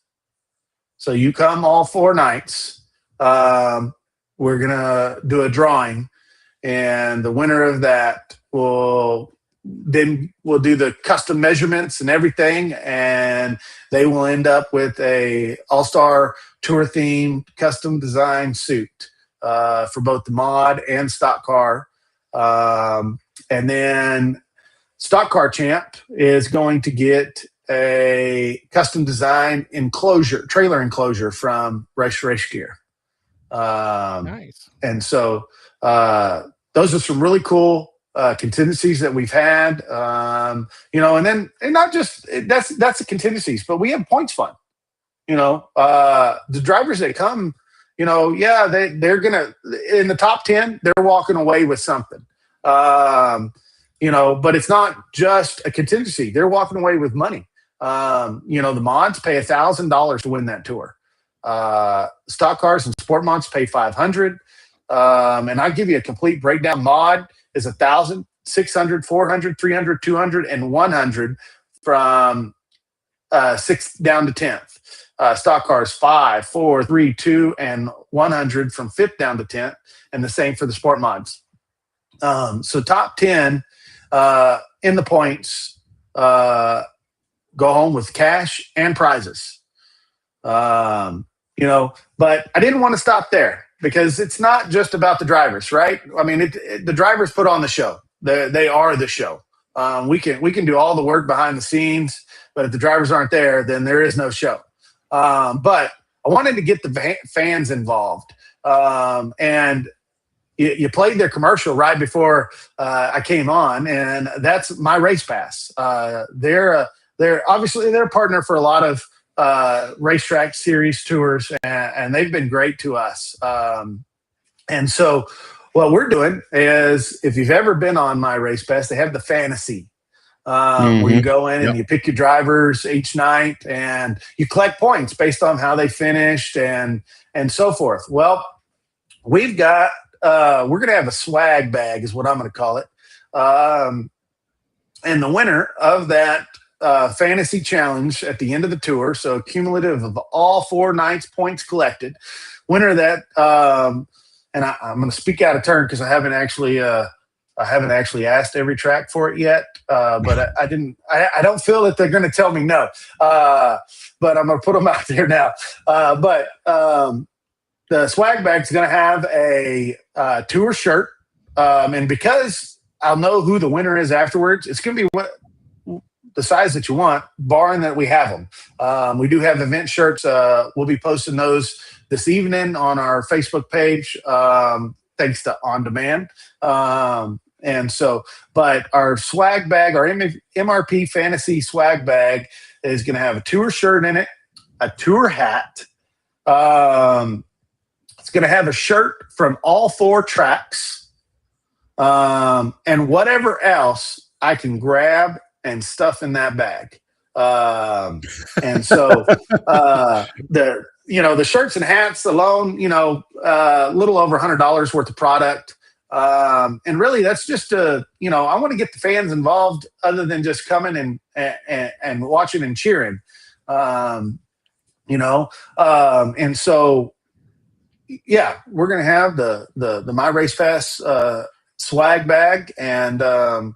So you come all 4 nights. We're going to do a drawing, and the winner of that will do the custom measurements and everything, and they will end up with a all-star tour themed custom design suit for both the mod and stock car. And then stock car champ is going to get a custom design trailer enclosure from Rush Race Gear.
Nice.
And so those are some really cool contingencies that we've had, and not just that's the contingencies, but we have points fund. The drivers that come, they're gonna, in the top 10, they're walking away with something. But it's not just a contingency; they're walking away with money. The mods pay $1,000 to win that tour. Stock cars and sport mods pay $500. And I'll give you a complete breakdown. Mod is 1,000, 600, 400, 300, 200, and 100 from 6th down to 10th. Stock cars 5, 4, 3, 2, and 100 from 5th down to 10th, and the same for the sport mods. So top 10 in the points go home with cash and prizes. But I didn't want to stop there, because it's not just about the drivers, right? I mean, the drivers put on the show. They are the show. We can do all the work behind the scenes, but if the drivers aren't there, then there is no show. But I wanted to get the fans involved. And you played their commercial right before I came on, and that's My Race Pass. They're obviously a partner for a lot of racetrack series tours, and they've been great to us. And so what we're doing is, if you've ever been on My Race Pass, they have the fantasy, where you go in and you pick your drivers each night, and you collect points based on how they finished and so forth. Well, we've got we're going to have a swag bag, is what I'm going to call it. And the winner of that fantasy challenge at the end of the tour, so cumulative of all 4 nights points collected, winner of that, and I'm going to speak out of turn because I haven't actually asked every track for it yet, but I don't feel that they're going to tell me no, but I'm going to put them out there now. But the swag bag's going to have a tour shirt, and because I'll know who the winner is afterwards, it's going to be the size that you want, barring that we have them. We do have event shirts. We'll be posting those this evening on our Facebook page, thanks to On Demand. And so, but our swag bag, our MRP Fantasy swag bag, is going to have a tour shirt in it, a tour hat. It's going to have a shirt from all 4 tracks, and whatever else I can grab and stuff in that bag. And so the shirts and hats alone, a little over $100 worth of product. And really that's just I want to get the fans involved other than just coming and watching and cheering. And so, yeah, we're going to have the My Race Pass, swag bag and I'm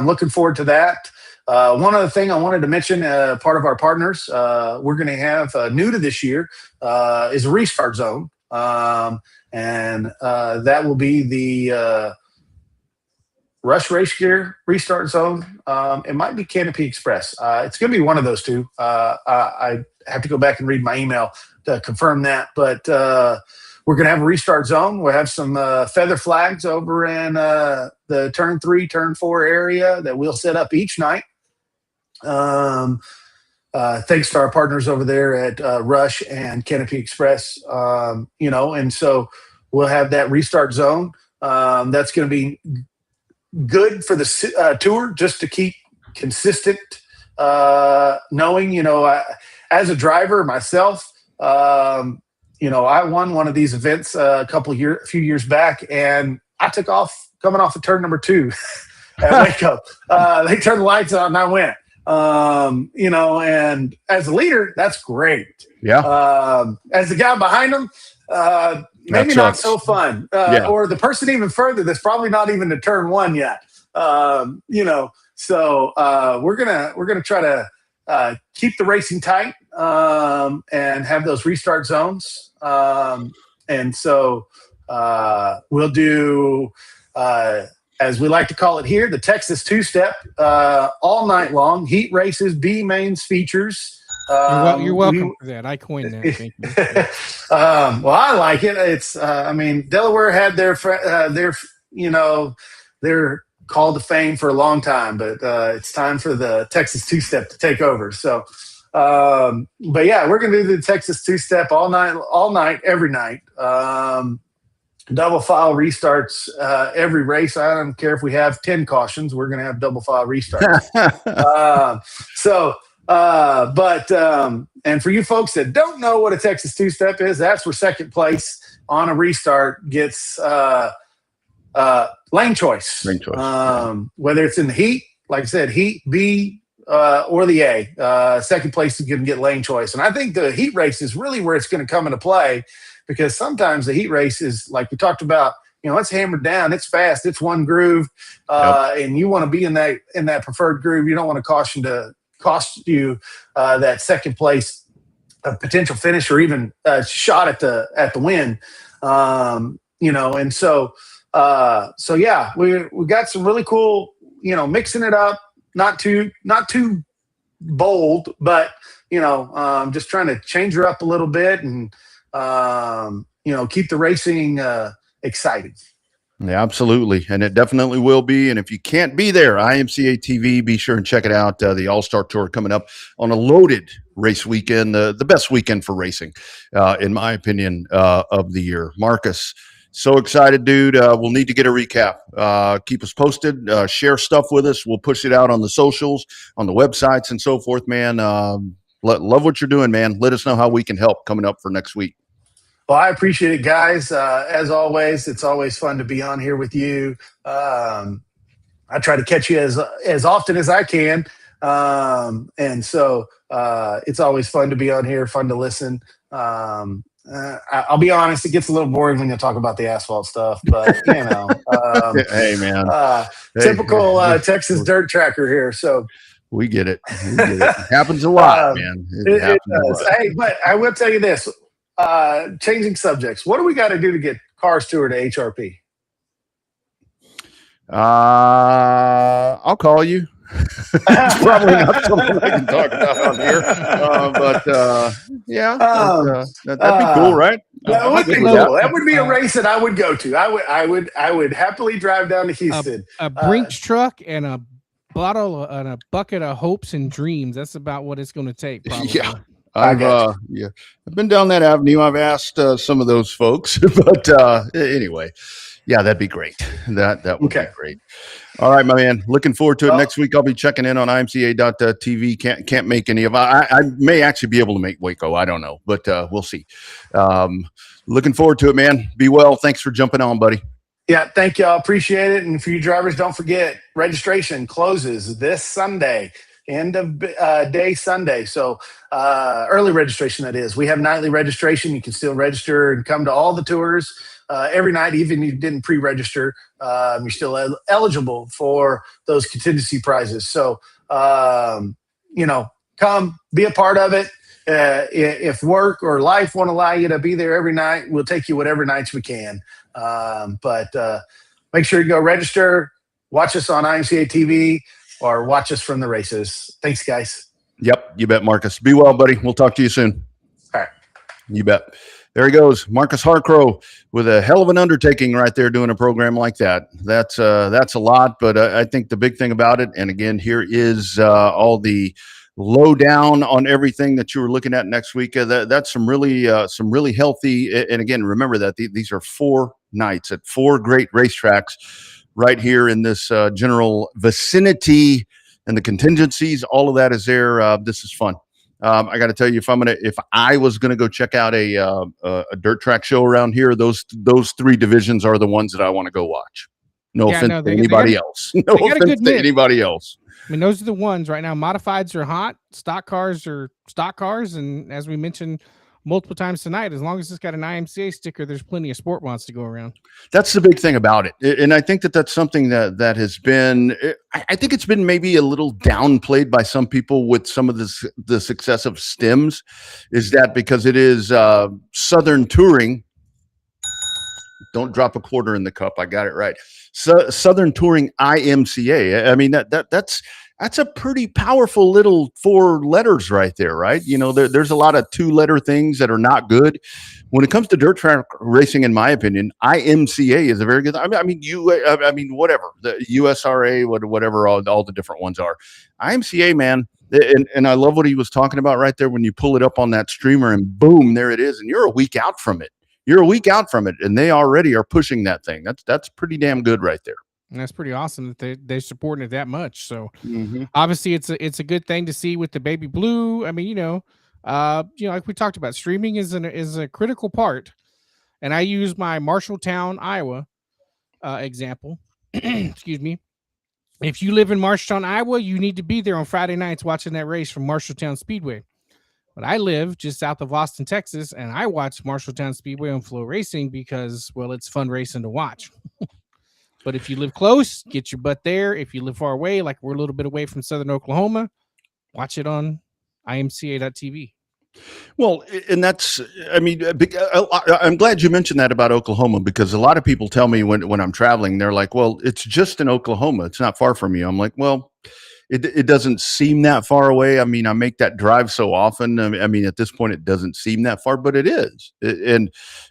looking forward to that. One other thing I wanted to mention, part of our partners, we're going to have new to this year is a restart zone. And that will be the Rush Race Gear Restart Zone. It might be Canopy Express. It's going to be one of those two. I have to go back and read my email to confirm that. But we're going to have a restart zone. We'll have some feather flags over in the turn 3, turn 4 area that we'll set up each night. Thanks to our partners over there at Rush and Canopy Express, and so we'll have that restart zone. That's going to be good for the tour, just to keep consistent, knowing, as a driver myself, I won one of these events a few years back, and I took off coming off of turn number 2 at Wake Up. They turned the lights on and I went. And as a leader, that's great.
Yeah. As
the guy behind them, maybe not so fun. Or the person even further that's probably not even to turn 1 yet. So we're gonna try to keep the racing tight and have those restart zones. And so we'll do. As we like to call it here, the Texas two-step, all night long. Heat races, B mains features.
You're welcome for that. I coined that. Thank you.
Well, I like it. It's, Delaware had their call to fame for a long time, but it's time for the Texas two-step to take over. So, but yeah, we're going to do the Texas two-step all night, every night. Double file restarts every race. I don't care if we have 10 cautions, we're going to have double file restarts. And for you folks that don't know what a Texas two-step is, that's where second place on a restart gets lane choice. Whether it's in the heat, like I said, heat, B, or the A. Second place is going to get lane choice. And I think the heat race is really where it's going to come into play, because sometimes the heat race is, like we talked about, it's hammered down, it's fast, it's one groove, and you want to be in that preferred groove. You don't want to cost you that second place, a potential finish, or even a shot at the win. And so yeah, we got some really cool, mixing it up, not too bold, but just trying to change her up a little bit and keep the racing exciting.
Yeah, absolutely. And it definitely will be. And if you can't be there, IMCA TV, be sure and check it out. The All-Star Tour coming up on a loaded race weekend, the best weekend for racing, in my opinion, of the year. Marcus, so excited, dude. We'll need to get a recap. Keep us posted. Share stuff with us. We'll push it out on the socials, on the websites, and so forth, man. Love what you're doing, man. Let us know how we can help coming up for next week.
Well, I appreciate it, guys. As always, it's always fun to be on here with you. I try to catch you as often as I can. And so it's always fun to be on here, fun to listen. I'll be honest, it gets a little boring when you talk about the asphalt stuff, but
hey, man,
typical Texas dirt tracker here. So
we get it. It happens a lot, man. It happens a lot.
Hey, but I will tell you this. Changing subjects. What do we got to do to get Cars Tour to HRP?
I'll call you. It's probably not something I can talk about on here, but yeah, that'd be cool, right?
That would be cool. That would be a race that I would go to. I would happily drive down to Houston.
A Brinks truck and a bottle and a bucket of hopes and dreams. That's about what it's going to take. Probably.
Yeah. I've been down that avenue. I've asked some of those folks, but anyway, Yeah, that'd be great. That would
Okay.
be great. All right, my man. Looking forward to it.
Well-
Next week, I'll be checking in on imca.tv. Can't make any of. I may actually be able to make Waco. I don't know, but we'll see. Looking forward to it, man. Be well. Thanks for jumping on, buddy.
Yeah, thank y'all. Appreciate it. And for you drivers, don't forget, registration closes this Sunday, end of day Sunday. So early registration, that is. We have nightly registration. You can still register and come to all the tours every night, even if you didn't pre-register. You're still eligible for those contingency prizes. So, come be a part of it. If work or life won't allow you to be there every night, we'll take you whatever nights we can. But make sure you go register, watch us on IMCA TV, or watch us from the races. Thanks, guys.
Yep, you bet, Marcus. Be well, buddy. We'll talk to you soon.
All right.
You bet. There he goes, Marcus Harcrow, with a hell of an undertaking right there doing a program like that. That's a lot, but I think the big thing about it, and again, here is all the lowdown on everything that you were looking at next week. That's some really healthy. And again, remember that these are 4 nights at 4 great racetracks right here in this general vicinity, and the contingencies. All of that is there. This is fun. I got to tell you, if I was gonna go check out a dirt track show around here, those 3 divisions are the ones that I want to go watch. No offense to anybody else. No offense to anybody else.
I mean, those are the ones right now. Modifieds are hot. Stock cars are stock cars. And as we mentioned multiple times tonight, as long as it's got an IMCA sticker, there's plenty of sport wants to go around. That's
the big thing about it. And I think that's something that has been, I think it's been maybe a little downplayed by some people with some of the success of stems, is that because it is Southern Touring. Don't drop a quarter in the cup. I got it right. So Southern Touring IMCA. I mean, that's a pretty powerful little 4 letters right there, right? There's a lot of 2-letter things that are not good. When it comes to dirt track racing, in my opinion, IMCA is a very good. I mean, whatever the USRA, whatever all the different ones are. IMCA, man, and I love what he was talking about right there. When you pull it up on that streamer, and boom, there it is, and you're a week out from it. And they already are pushing that thing. That's pretty damn good right there.
And that's pretty awesome that they're supporting it that much. So obviously it's a good thing to see with the baby blue. I mean, like we talked about, streaming is a critical part. And I use my Marshalltown, Iowa example. Excuse me. If you live in Marshalltown, Iowa, you need to be there on Friday nights watching that race from Marshalltown Speedway. But I live just south of Austin, Texas, and I watch Marshalltown Speedway on Flow Racing because, well, it's fun racing to watch. But if you live close, get your butt there. If you live far away, like we're a little bit away from Southern Oklahoma, watch it on imca.tv.
Well, and that's, I mean, I'm glad you mentioned that about Oklahoma, because a lot of people tell me when I'm traveling, they're like, well, it's just in Oklahoma. It's not far from you. I'm like, well, it doesn't seem that far away. I mean, I make that drive so often. I mean, at this point, it doesn't seem that far, but it is.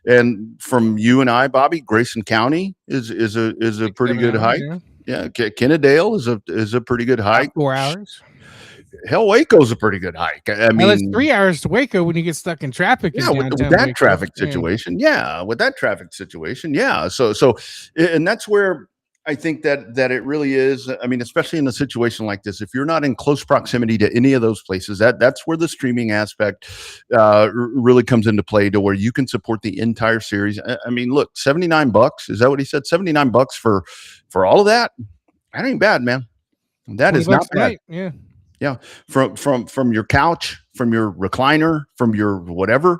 And from you and I, Bobby, Grayson County is a pretty good hike. Yeah, Kennedale is a pretty good hike.
4 hours.
Hell, Waco's a pretty good hike. I mean,
it's 3 hours to Waco when you get stuck in traffic.
Yeah, with that traffic situation. Yeah, with that traffic situation. Yeah. So, and that's where I think that it really is. I mean, especially in a situation like this, if you're not in close proximity to any of those places, that's where the streaming aspect really comes into play, to where you can support the entire series. I mean, look, $79. Is that what he said? $79 for all of that? That ain't bad, man. That is not bad.
Yeah.
Yeah. From your couch, from your recliner, from your whatever.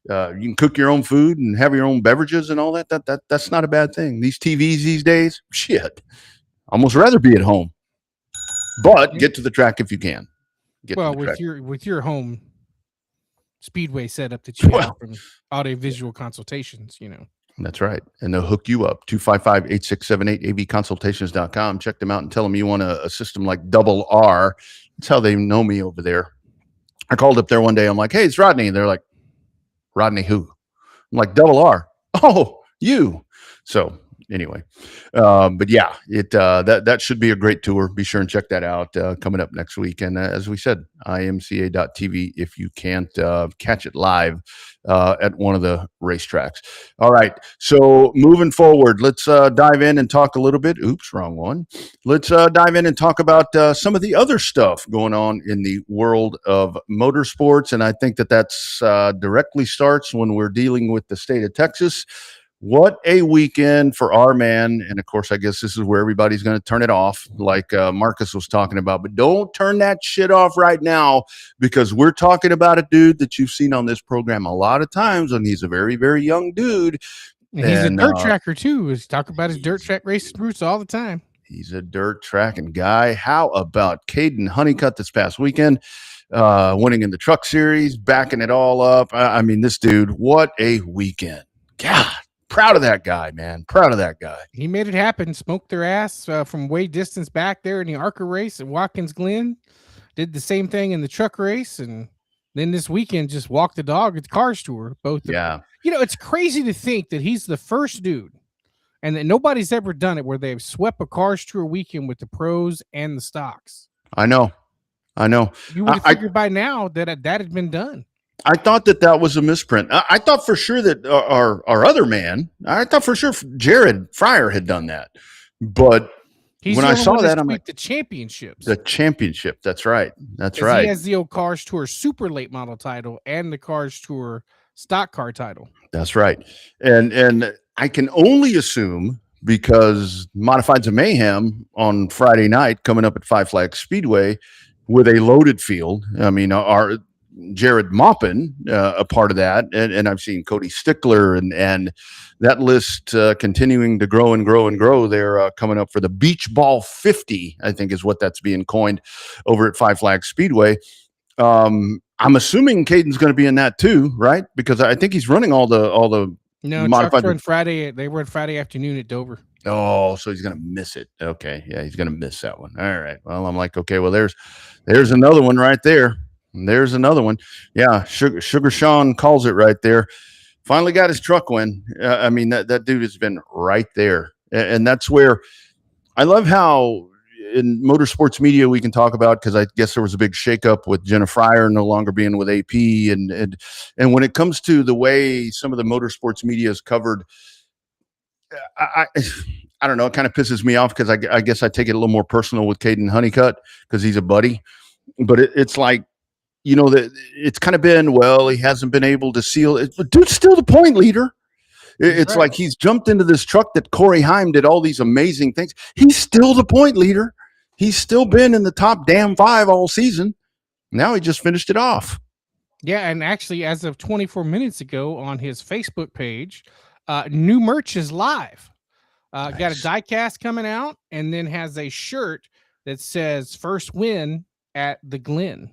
You can cook your own food and have your own beverages and all that. That's not a bad thing. These TVs these days, shit. Almost rather be at home, but get to the track if you can.
With your home speedway setup that you have from audio visual consultations,
That's right. And they'll hook you up. 255-8678 avconsultations.com. Check them out and tell them you want a system like Double R. That's how they know me over there. I called up there one day. I'm like, hey, it's Rodney. And they're like, Rodney who? I'm like, Double R. Oh, you. So anyway, but yeah, that should be a great tour. Be sure and check that out coming up next week. And as we said, imca.tv if you can't catch it live at one of the racetracks. All right, so moving forward, let's dive in and talk a little bit. Oops, wrong one. Let's dive in and talk about some of the other stuff going on in the world of motorsports. And I think that's directly starts when we're dealing with the state of Texas. What a weekend for our man. And of course, I guess this is where everybody's going to turn it off, like Marcus was talking about. But don't turn that shit off right now, because we're talking about a dude that you've seen on this program a lot of times, and he's a very, very young dude.
And he's a dirt tracker, too. He's talking about his dirt track racing roots all the time.
He's a dirt tracking guy. How about Caden Honeycutt this past weekend? Winning in the truck series, backing it all up. I mean, this dude, what a weekend. God. Proud of that guy, man. Proud of that guy.
He made it happen. Smoked their ass from way distance back there in the ARCA race at Watkins Glen. Did the same thing in the truck race. And then this weekend just walked the dog at the Cars Tour. It's crazy to think that he's the first dude and that nobody's ever done it where they've swept a Cars Tour weekend with the pros and the stocks.
I know.
You would have figured by now that had been done.
I thought that was a misprint. I thought for sure that our other man, I thought for sure Jared Fryer had done that. But when I saw that, I'm like,
the championships.
The championship. That's right. That's right.
He has the old Cars Tour Super Late Model title and the Cars Tour Stock Car title.
That's right. And I can only assume, because Modifieds of Mayhem on Friday night coming up at Five Flags Speedway with a loaded field. I mean, our Jared Maupin, a part of that, and I've seen Cody Stickler and that list continuing to grow and grow and grow. They're coming up for the Beach Ball 50, I think is what that's being coined over at Five Flags Speedway. I'm assuming Caden's going to be in that too, right? Because I think he's running all the
modified run Friday. They run Friday afternoon at Dover.
Oh, so he's going to miss it. Okay, yeah, he's going to miss that one. All right. Well, I'm like, okay, well, there's another one right there. There's another one. Yeah, Sugar Sean calls it right there. Finally got his truck win. I mean, that dude has been right there. And that's where I love how in motorsports media we can talk about, because I guess there was a big shakeup with Jenna Fryer no longer being with AP. And when it comes to the way some of the motorsports media is covered, I don't know. It kind of pisses me off because I guess I take it a little more personal with Caden Honeycutt because he's a buddy. But it's like, you know, that it's kind of been, well, he hasn't been able to seal it. But dude's still the point leader. It's right. Like he's jumped into this truck that Corey Heim did all these amazing things. He's still the point leader. He's still been in the top damn 5 all season. Now he just finished it off.
Yeah, and actually, as of 24 minutes ago on his Facebook page, new merch is live. Nice. Got a die-cast coming out, and then has a shirt that says "First Win at the Glen."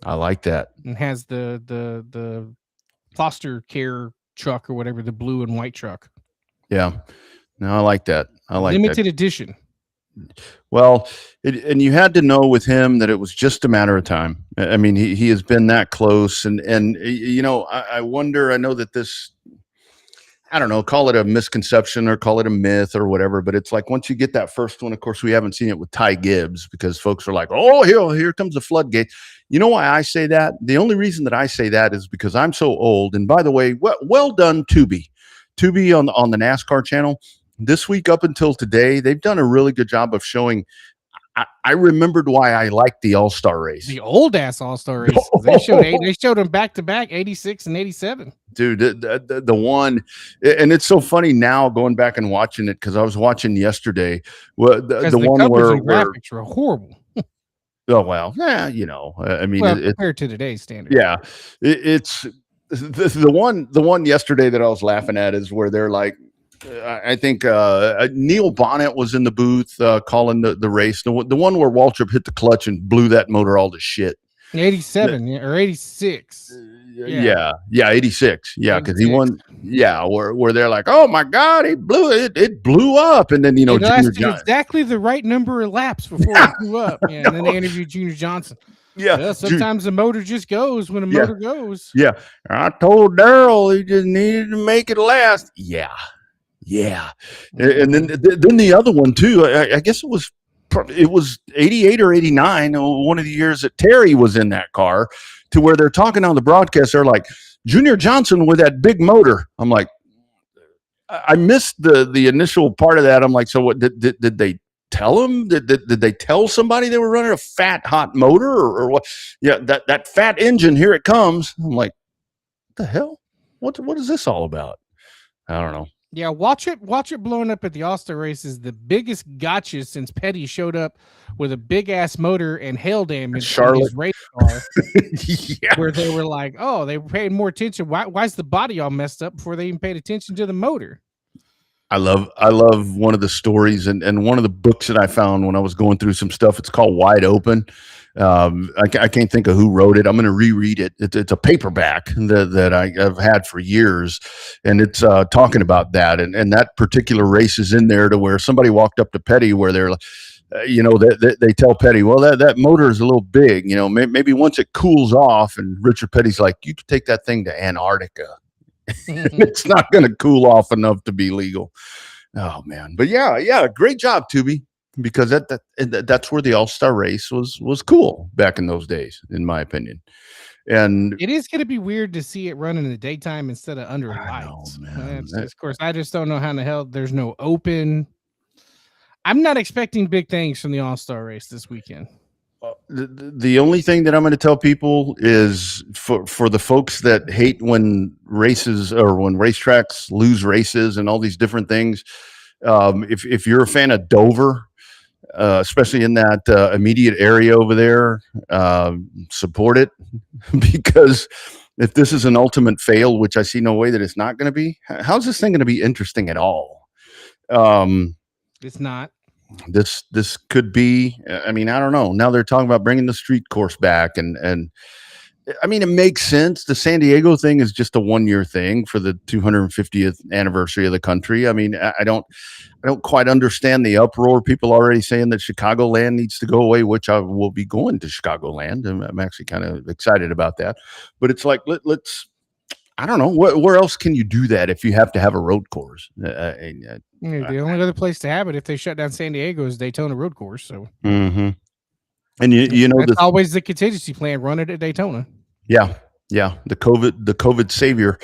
I like that.
And has the foster care truck or whatever, the blue and white truck.
Yeah. No, I like that. I like
limited edition.
Well, and you had to know with him that it was just a matter of time. I mean, he has been that close. And you know, I wonder, I know that this, I don't know, call it a misconception or call it a myth or whatever, but it's like once you get that first one, of course, we haven't seen it with Ty Gibbs because folks are like, oh, here comes the floodgate. You know why I say that? The only reason that I say that is because I'm so old. And by the way, well done, Tubi on the NASCAR channel. This week up until today, they've done a really good job of showing. I remembered why I liked the All-Star race.
The old-ass All-Star race. They showed them back-to-back, 86 and 87.
Dude, the one, and it's so funny now going back and watching it because I was watching yesterday. Well, the one where
graphics were horrible.
Oh, well, yeah, you know, I mean,
compared to today's standard.
Yeah, it's the one yesterday that I was laughing at is where they're like, I think Neil Bonnet was in the booth calling the race. The one where Waltrip hit the clutch and blew that motor all to shit.
87 or 86.
Yeah, 86. Yeah, because he won. Yeah, where they're like, oh my God, he blew it. It blew up, and then
it lasted exactly the right number of laps before it blew up. Yeah, and then they interviewed Junior Johnson.
Yeah,
sometimes the motor just goes when a motor goes.
Yeah, I told Daryl he just needed to make it last. Yeah. Yeah, and then the other one too. I guess it was 88 or 89. One of the years that Terry was in that car, to where they're talking on the broadcast. They're like, Junior Johnson with that big motor. I'm like, I missed the initial part of that. I'm like, so what did they tell him? Did they tell somebody they were running a fat hot motor or what? Yeah, that fat engine, here it comes. I'm like, what the hell? What is this all about? I don't know.
Yeah, watch it blowing up at the All-Star race is the biggest gotcha since Petty showed up with a big ass motor and hail damage in his race car.
Yeah.
Where they were like, oh, they were paying more attention. Why's the body all messed up before they even paid attention to the motor?
I love one of the stories and one of the books that I found when I was going through some stuff. It's called Wide Open. I can't think of who wrote it. I'm going to reread it. It's a paperback that I've had for years, and it's talking about that. And that particular race is in there to where somebody walked up to Petty where they're like, they tell Petty, well, that motor is a little big, maybe once it cools off. And Richard Petty's like, you could take that thing to Antarctica. It's not going to cool off enough to be legal. Oh man. But yeah. Great job, Tubi, because that's where the All-Star race was cool back in those days, in my opinion. And
it is going to be weird to see it run in the daytime instead of under lights. Of course, I just don't know how in the hell there's no open. I'm not expecting big things from the All-Star race this weekend.
The only thing that I'm going to tell people is for the folks that hate when races or when racetracks lose races and all these different things, if you're a fan of Dover, especially in that immediate area over there, support it, because if this is an ultimate fail, which I see no way that it's not going to be, how's this thing going to be interesting at all?
It's not.
This could be, I mean, I don't know. Now they're talking about bringing the street course back, and I mean, it makes sense. The San Diego thing is just a 1-year thing for the 250th anniversary of the country. I mean, I don't quite understand the uproar. People already saying that Chicagoland needs to go away, which I will be going to Chicagoland. I'm actually kind of excited about that. But it's like, let's, I don't know, where else can you do that if you have to have a road course?
The only other place to have it if they shut down San Diego is Daytona Road Course. So,
and you know,
that's always the contingency plan. Run it at Daytona.
Yeah. The COVID savior.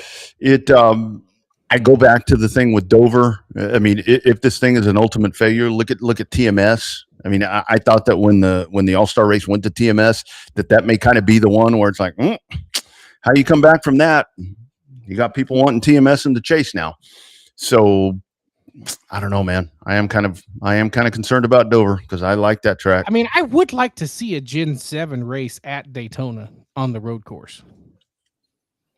I go back to the thing with Dover. I mean, if this thing is an ultimate failure, look at TMS. I mean, I thought that when the All-Star race went to TMS, that may kind of be the one where it's like, how you come back from that? You got people wanting TMS in the chase now. So I don't know, man. I am kind of concerned about Dover because I like that track.
I mean, I would like to see a Gen 7 race at Daytona on the road course.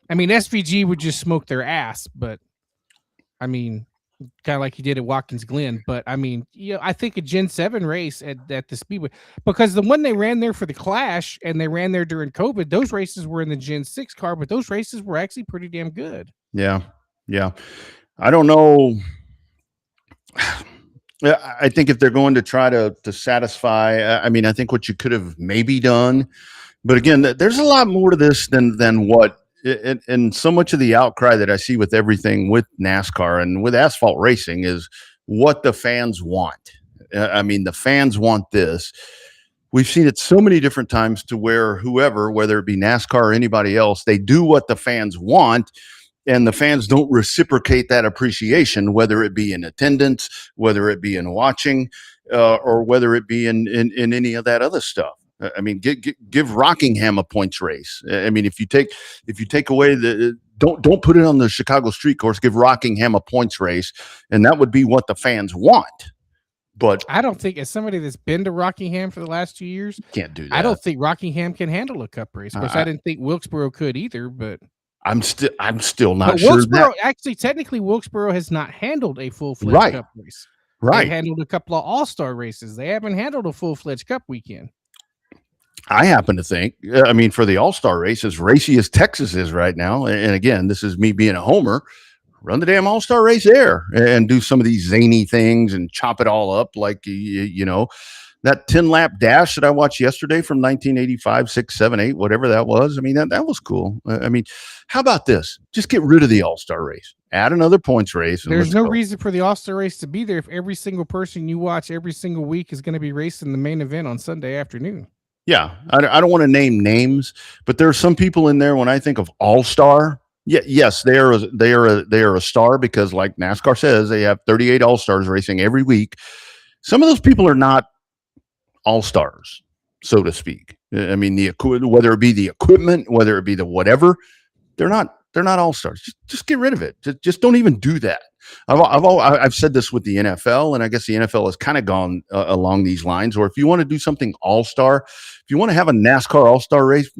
I mean, SVG would just smoke their ass, but I mean, kind of like he did at Watkins Glen. But I mean, I think a Gen 7 race at the Speedway, because the one they ran there for the Clash and they ran there during COVID, those races were in the Gen 6 car, but those races were actually pretty damn good.
Yeah. I don't know. I think if they're going to try to satisfy, I mean, I think what you could have maybe done, but again, there's a lot more to this than what, and so much of the outcry that I see with everything with NASCAR and with asphalt racing is what the fans want. I mean, the fans want this. We've seen it so many different times to where whoever, whether it be NASCAR or anybody else, they do what the fans want. And the fans don't reciprocate that appreciation, whether it be in attendance, whether it be in watching, or whether it be in any of that other stuff. I mean, give Rockingham a points race. I mean, if you take away don't put it on the Chicago street course, give Rockingham a points race, and that would be what the fans want. But
I don't think, as somebody that's been to Rockingham for the last 2 years,
can't do that.
I don't think Rockingham can handle a cup race. Of course, I didn't think Wilkesboro could either, but
I'm still not
but
sure.
Wilkesboro, actually, technically, Wilkesboro has not handled a full-fledged cup race.
Right.
They handled a couple of all-star races. They haven't handled a full-fledged cup weekend.
I happen to think, I mean, for the all-star race, as racy as Texas is right now, and again, this is me being a homer, run the damn all-star race there and do some of these zany things and chop it all up like, that 10-lap dash that I watched yesterday from 1985, 6, 7, 8, whatever that was. I mean, that was cool. I mean, how about this? Just get rid of the all-star race. Add another points race. And
There's
let's
no
go.
reason for the All-Star race to be there if every single person you watch every single week is going to be racing the main event on Sunday afternoon.
Yeah, I don't want to name names, but there are some people in there when I think of all-star. Yeah, yes, they are a star because, like NASCAR says, they have 38 all-stars racing every week. Some of those people are not all-stars, so to speak. I mean, whether it be the equipment, whether it be the whatever, they're not all-stars. Just get rid of it. Just don't even do that. I've said this with the NFL, and I guess the NFL has kind of gone along these lines. Or if you want to do something all-star, if you want to have a NASCAR all-star race,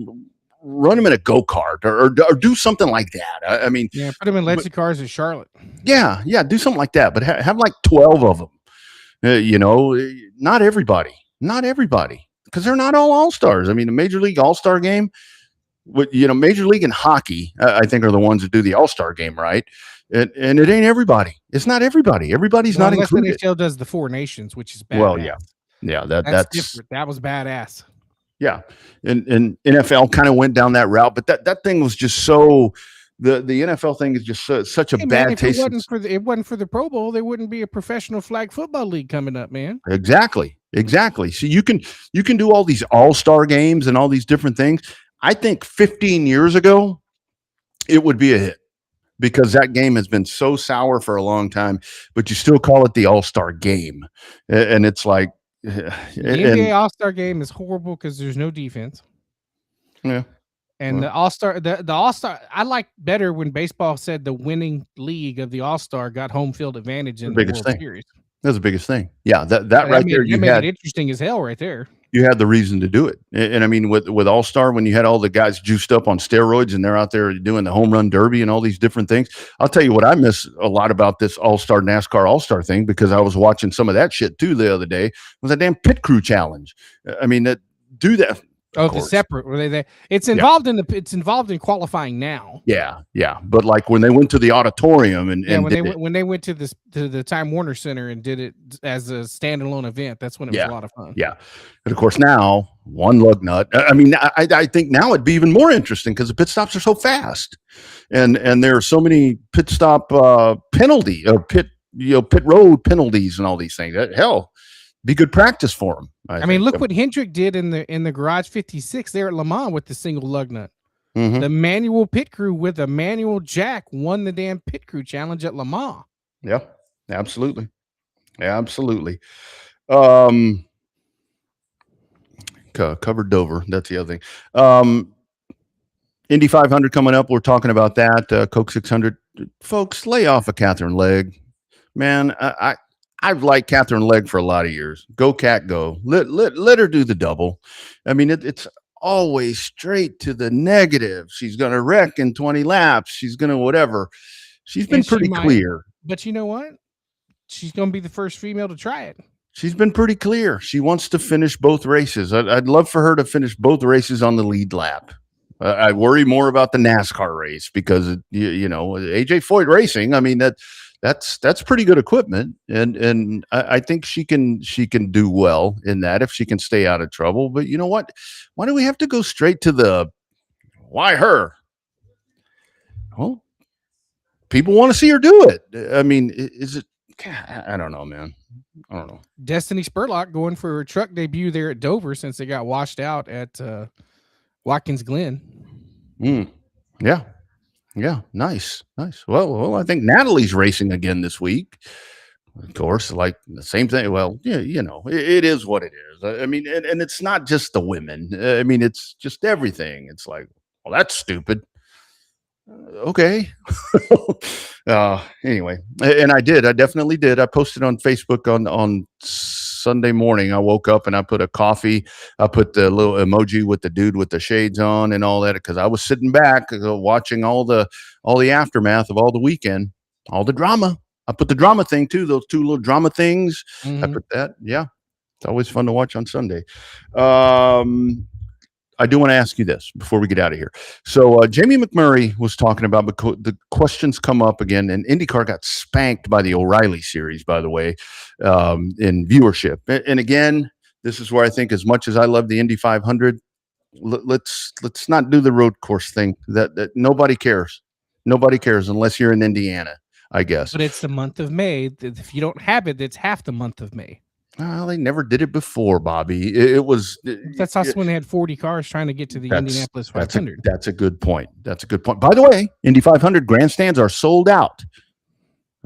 run them in a go-kart or do something like that. I mean,
Yeah, put them in Lexi cars in Charlotte.
yeah, do something like that. But have like 12 of them. Not everybody, because they're not all stars. I mean, the Major League All-Star game, Major League and hockey, I think, are the ones that do the All-Star game, right? And it ain't everybody. It's not everybody. Everybody's not included.
NHL does the Four Nations, which is badass.
Well, yeah, that's
different. That was badass.
Yeah, and NFL kind of went down that route, but that thing was just so. The NFL thing is just such a bad taste.
If it wasn't for the Pro Bowl, there wouldn't be a professional flag football league coming up, man.
Exactly. So you can do all these all-star games and all these different things. I think 15 years ago, it would be a hit because that game has been so sour for a long time. But you still call it the All-Star game, and it's like
the NBA All-Star game is horrible because there's no defense.
Yeah.
And the All-Star, the All-Star, I like better when baseball said the winning league of the All-Star got home field advantage in the
biggest
World
thing.
Series.
That's the biggest thing. Yeah, that right there,
you made it interesting as hell right there.
You had the reason to do it. And I mean, with All-Star, when you had all the guys juiced up on steroids and they're out there doing the home run derby and all these different things. I'll tell you what I miss a lot about this All-Star NASCAR All-Star thing, because I was watching some of that shit too the other day, was that damn pit crew challenge. I mean, do that.
Oh, the separate. Were they? It's involved it's involved in qualifying now.
Yeah. But like when they went to the auditorium and
when they went to the Time Warner Center and did it as a standalone event, that's when it was a lot of fun.
Yeah. And of course now one lug nut. I mean, I think now it'd be even more interesting because the pit stops are so fast, and there are so many pit stop penalty or pit road penalties and all these things. Hell, be good practice for them.
I mean, look what Hendrick did in the Garage 56 there at Le Mans with the single lug nut.
Mm-hmm.
The manual pit crew with a manual jack won the damn pit crew challenge at Le Mans.
Yeah, absolutely. Covered Dover. That's the other thing. Indy 500 coming up. We're talking about that. Coke 600. Folks, lay off of Catherine Legg. Man, I've liked Catherine Legg for a lot of years. Go Cat, go. Let her do the double. I mean, it's always straight to the negative. She's going to wreck in 20 laps. She's going to whatever. She's been pretty clear.
But you know what? She's going to be the first female to try it.
She's been pretty clear. She wants to finish both races. I'd love for her to finish both races on the lead lap. I worry more about the NASCAR race because, AJ Foyt Racing, I mean, that's pretty good equipment, and I think she can do well in that if she can stay out of trouble. But you know what? Why do we have to go straight to the why her? Well, people want to see her do it. I mean, is it? I don't know, man. I don't know.
Destiny Spurlock going for her truck debut there at Dover since they got washed out at Watkins Glen.
Yeah, nice. Well, I think Natalie's racing again this week. Of course, like the same thing. Well, yeah, it is what it is. I mean, and it's not just the women. I mean, it's just everything. It's like, well, that's stupid. Okay. Anyway, and I definitely did. I posted on Facebook on Sunday morning. I woke up and I put a coffee. I put the little emoji with the dude with the shades on and all that because I was sitting back watching all the aftermath of all the weekend, all the drama. I put the drama thing too. Those two little drama things. Mm-hmm. I put that. Yeah, it's always fun to watch on Sunday. I do want to ask you this before we get out of here. So Jamie McMurray was talking about the questions come up again, and IndyCar got spanked by the O'Reilly series, by the way, in viewership. And again, this is where I think, as much as I love the Indy 500, let's not do the road course thing. That nobody cares. Nobody cares unless you're in Indiana. I guess.
But it's the month of May. If you don't have it, it's half the month of May.
Well, they never did it before, Bobby. It was.
That's also when they had 40 cars trying to get to the Indianapolis 500.
That's a good point. That's a good point. By the way, Indy 500 grandstands are sold out.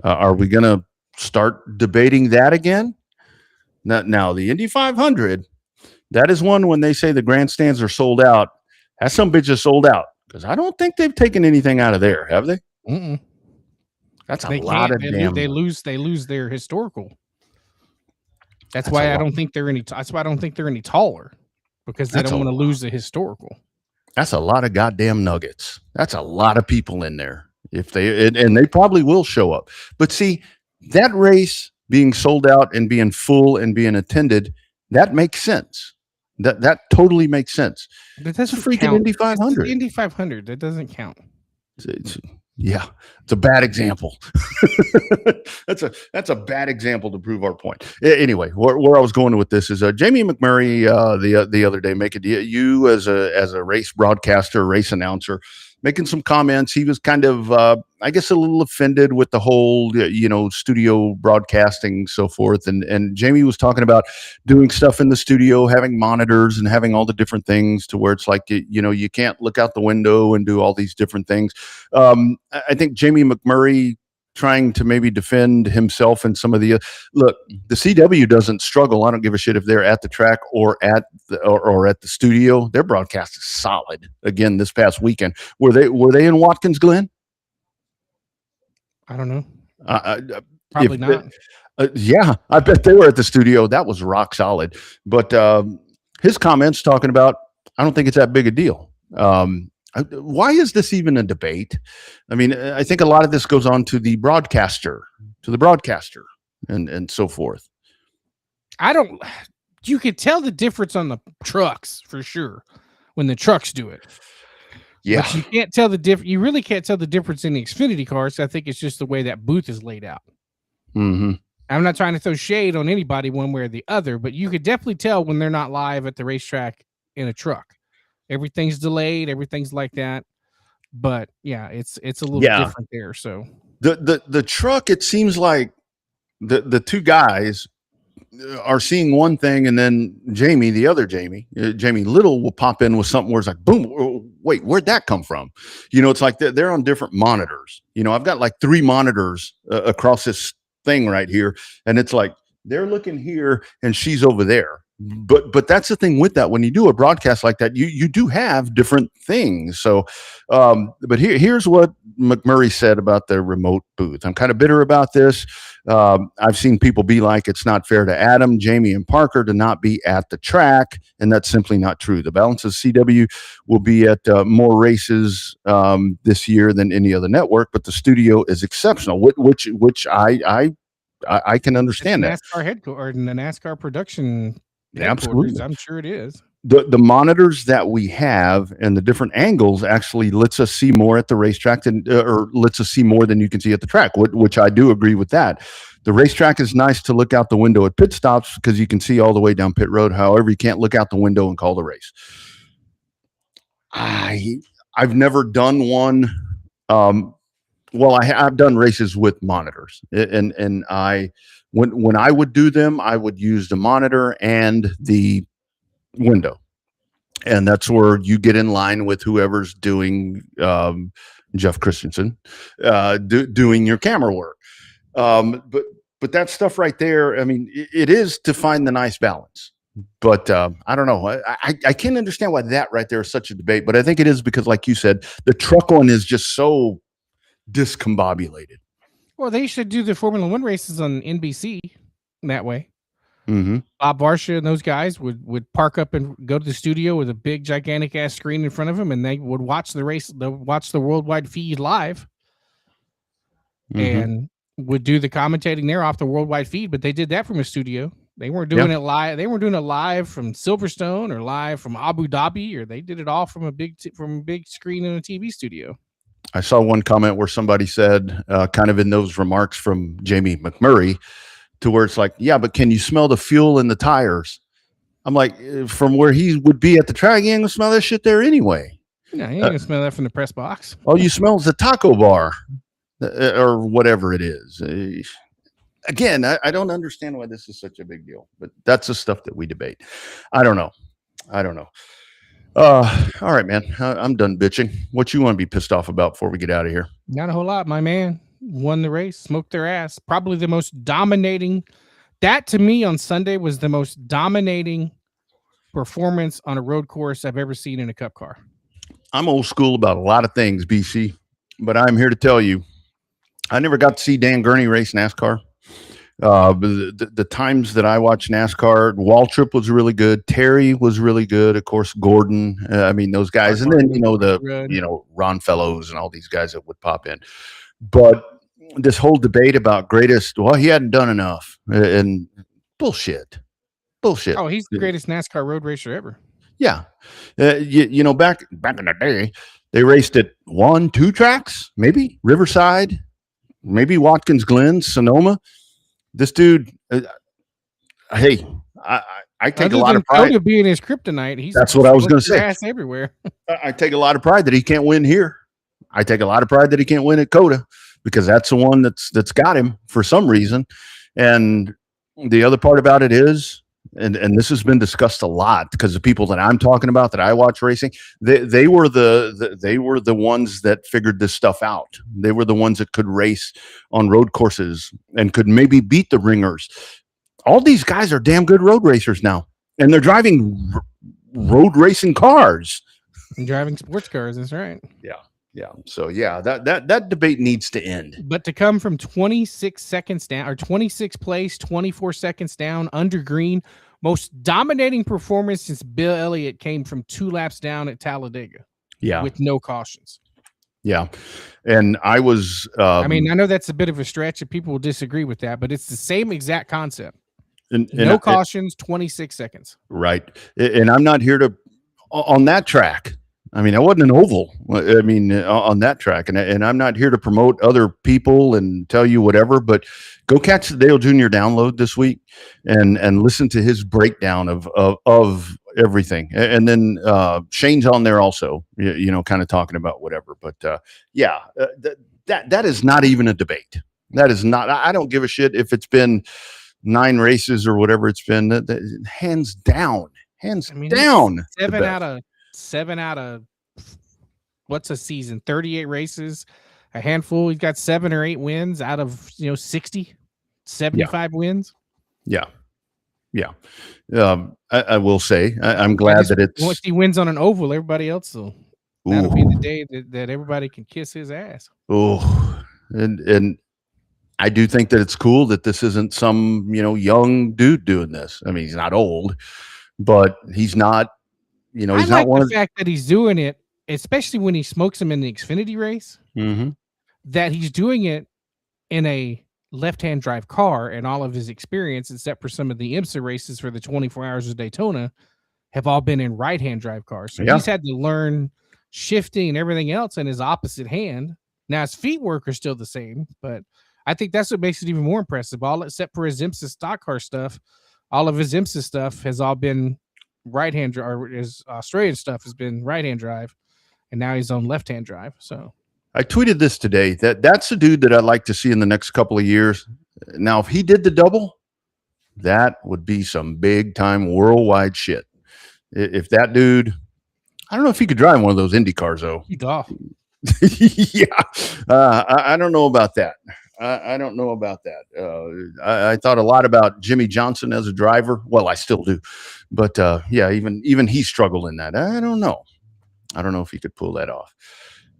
Are we going to start debating that again? Now, the Indy 500, that is one when they say the grandstands are sold out. That some bitch is sold out because I don't think they've taken anything out of there, have they?
Mm-mm.
That's a lot of damn.
They lose their historical. That's why I don't think they're any. That's why I don't think they're any taller, because they don't want to lose the historical.
That's a lot of goddamn nuggets. That's a lot of people in there. If they and they probably will show up. But see, that race being sold out and being full and being attended, that makes sense. That totally makes sense.
That doesn't
freaking
count.
Indy 500.
It's Indy 500. That doesn't count.
Yeah, it's a bad example. That's a bad example to prove our point. Anyway, where I was going with this is Jamie McMurray the other day you as a race broadcaster, race announcer, making some comments. He was kind of I guess a little offended with the whole studio broadcasting, so forth. And Jamie was talking about doing stuff in the studio, having monitors and having all the different things to where it's like you can't look out the window and do all these different things. I think Jamie McMurray trying to maybe defend himself and some of the look, the CW doesn't struggle. I don't give a shit if they're at the track or at the studio. Their broadcast is solid. Again, this past weekend, were they in Watkins Glen?
I don't know. Probably not.
Yeah, I bet they were at the studio. That was rock solid. But his comments talking about, I don't think it's that big a deal. Why is this even a debate? I mean, I think a lot of this goes on to the broadcaster, and so forth.
You could tell the difference on the trucks for sure when the trucks do it.
Yeah.
But you can't tell the difference. You really can't tell the difference in the Xfinity cars. I think it's just the way that booth is laid out.
Mm-hmm.
I'm not trying to throw shade on anybody one way or the other, but you could definitely tell when they're not live at the racetrack in a truck. Everything's delayed, everything's like that. But yeah, it's a little different there. So
the truck, it seems like the two guys are seeing one thing, and then Jamie Little will pop in with something where it's like, boom, wait, where'd that come from? It's like they're on different monitors. I've got like 3 monitors across this thing right here, and it's like they're looking here and she's over there. But that's the thing with that. When you do a broadcast like that, you do have different things. So, but here's what McMurray said about the remote booth. I'm kind of bitter about this. I've seen people be like, it's not fair to Adam, Jamie, and Parker to not be at the track, and that's simply not true. The balance of CW will be at more races this year than any other network, but the studio is exceptional, which I can understand that.
NASCAR headquarters and the NASCAR production.
Absolutely.
I'm sure it is.
The monitors that we have and the different angles actually lets us see more at the racetrack or lets us see more than you can see at the track, which I do agree with that. The racetrack is nice to look out the window at pit stops because you can see all the way down pit road. However, you can't look out the window and call the race. I've never done one. I've done races with monitors, and when I would do them, I would use the monitor and the window, and that's where you get in line with whoever's doing Jeff Christensen doing your camera work. But that stuff right there, I mean, it is to find the nice balance. But I don't know. I can't understand why that right there is such a debate. But I think it is because, like you said, the truck one is just so discombobulated.
Well, they should do the Formula One races on NBC that way.
Mm-hmm.
Bob Varsha and those guys would park up and go to the studio with a big, gigantic ass screen in front of them, and they would watch the race. They'll watch the worldwide feed live, and would do the commentating there off the worldwide feed. But they did that from a studio. They weren't doing it live. They weren't doing it live from Silverstone or live from Abu Dhabi, or they did it all from a big screen in a TV studio.
I saw one comment where somebody said, kind of in those remarks from Jamie McMurray, to where it's like, yeah, but can you smell the fuel in the tires? I'm like, from where he would be at the track, he ain't gonna smell that shit there anyway.
Yeah, you ain't gonna smell that from the press box.
All you smell is the taco bar. or whatever it is. Again, I don't understand why this is such a big deal, but that's the stuff that we debate. I don't know. All right, man. I'm done bitching. What you want to be pissed off about before we get out of here?
Not a whole lot, my man. Won the race, smoked their ass. Probably the most dominating. That to me on Sunday was the most dominating performance on a road course I've ever seen in a Cup car.
I'm old school about a lot of things, BC, but I'm here to tell you, I never got to see Dan Gurney race NASCAR. The times that I watched NASCAR, Waltrip was really good. Terry was really good. Of course, Gordon. I mean, those guys, and then Ron Fellows and all these guys that would pop in. But this whole debate about greatest, well, he hadn't done enough, and bullshit.
Oh, he's the greatest NASCAR road racer ever.
Yeah, back in the day, they raced at 1-2 tracks, maybe Riverside, maybe Watkins Glen, Sonoma. This dude, hey, I take a lot of pride.
Coda being his kryptonite,
that's what I was going to say.
Ass everywhere.
I take a lot of pride that he can't win here. I take a lot of pride that he can't win at Coda because that's the one that's got him for some reason. And the other part about it is, and this has been discussed a lot because the people that I'm talking about that I watch racing, they were the ones that figured this stuff out. They were the ones that could race on road courses and could maybe beat the ringers. All these guys are damn good road racers now, and they're driving road racing cars
and driving sports cars. That's right.
Yeah. So yeah, that debate needs to end.
But to come from 26 seconds down, or 26th place, 24 seconds down under green, most dominating performance since Bill Elliott came from 2 laps down at Talladega.
Yeah, with
no cautions.
Yeah, and I was.
I mean, I know that's a bit of a stretch, and people will disagree with that, but it's the same exact concept. No cautions, 26 seconds.
Right, and I'm not here to on that track. I mean, I wasn't an oval. I mean, on that track, and I'm not here to promote other people and tell you whatever. But go catch the Dale Jr. download this week, and listen to his breakdown of everything. And then Shane's on there also, kind of talking about whatever. But that is not even a debate. That is not. I don't give a shit if it's been 9 races or whatever it's been. Hands down. Down.
7 out of what's a season? 38 races, a handful. He's got 7 or 8 wins out of 60, 75 wins.
Yeah. I will say I'm glad that it's
once he wins on an oval, everybody else that'll be the day that everybody can kiss his ass.
Oh, and I do think that it's cool that this isn't some young dude doing this. I mean, he's not old, but he's not. He's
I
not
like
one
the fact that he's doing it, especially when he smokes him in the Xfinity race, that he's doing it in a left-hand drive car, and all of his experience, except for some of the IMSA races for the 24 Hours of Daytona, have all been in right-hand drive cars. So he's had to learn shifting and everything else in his opposite hand. Now his feet work are still the same, but I think that's what makes it even more impressive. All except for his IMSA stock car stuff, all of his IMSA stuff has all been right-hand drive, or his Australian stuff has been right-hand drive, and now he's on left-hand drive. So
I tweeted this today that's a dude that I'd like to see in the next couple of years. Now, if he did the double, that would be some big time worldwide shit. If that dude, I don't know if he could drive one of those Indy cars though. Yeah. I don't know about that. I don't know about that. I thought a lot about Jimmy Johnson as a driver. Well, I still do, but even he struggled in that. I don't know if he could pull that off.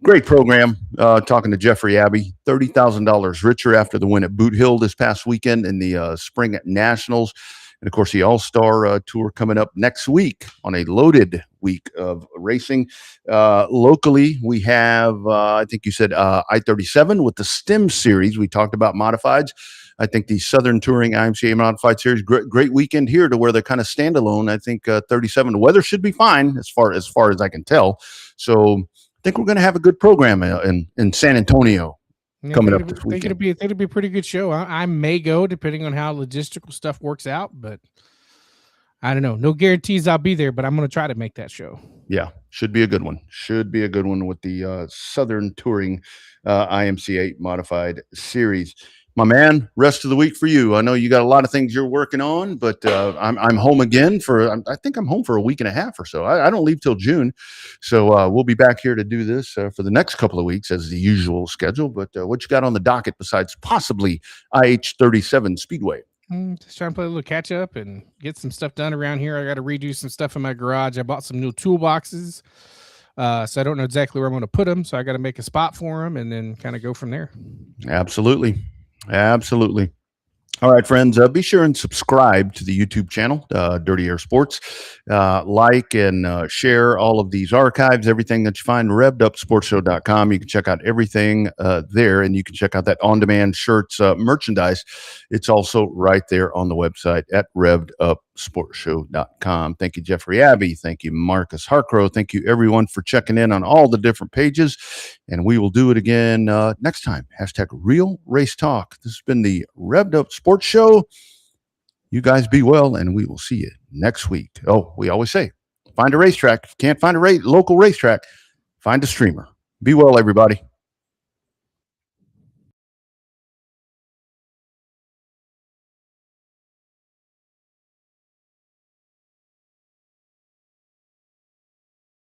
Great program. Talking to Jeffrey Abbey, $30,000 richer after the win at Boot Hill this past weekend in the Spring Nationals. And of course, the All-Star Tour coming up next week on a loaded week of racing. Locally, we have, I think you said I-37 with the STEM series. We talked about modifieds. I think the Southern Touring IMCA Modified Series, great weekend here to where they're kind of standalone. I think 37. The weather should be fine as far as I can tell. So I think we're going to have a good program in San Antonio. Coming up this weekend.
It'll be a pretty good show. I may go depending on how logistical stuff works out, but I don't know. No guarantees I'll be there, but I'm going to try to make that show.
Yeah. Should be a good one. Should be a good one with the Southern Touring IMCA Modified Series. My man, rest of the week for you. I know you got a lot of things you're working on, but I'm home again I think I'm home for a week and a half or so. I don't leave till June. So we'll be back here to do this for the next couple of weeks as the usual schedule. But what you got on the docket besides possibly IH37 Speedway?
Just trying to play a little catch up and get some stuff done around here. I got to redo some stuff in my garage. I bought some new toolboxes. So I don't know exactly where I'm going to put them. So I got to make a spot for them and then kind of go from there.
Absolutely. Absolutely. All right, friends, be sure and subscribe to the YouTube channel, Dirty Air Sports. Like and share all of these archives, everything that you find, RevvedUpSportsShow.com. You can check out everything there, and you can check out that on-demand shirts merchandise. It's also right there on the website at RevvedUpSportsShow.com. Thank you, Jeffrey Abbey. Thank you, Marcus Harcrow. Thank you, everyone, for checking in on all the different pages, and we will do it again next time. #Real Race Talk. This has been the Revved Up Sports Show. You guys be well, and we will see you next week. Oh, we always say, find a racetrack. If you can't find a local racetrack, find a streamer. Be well, everybody.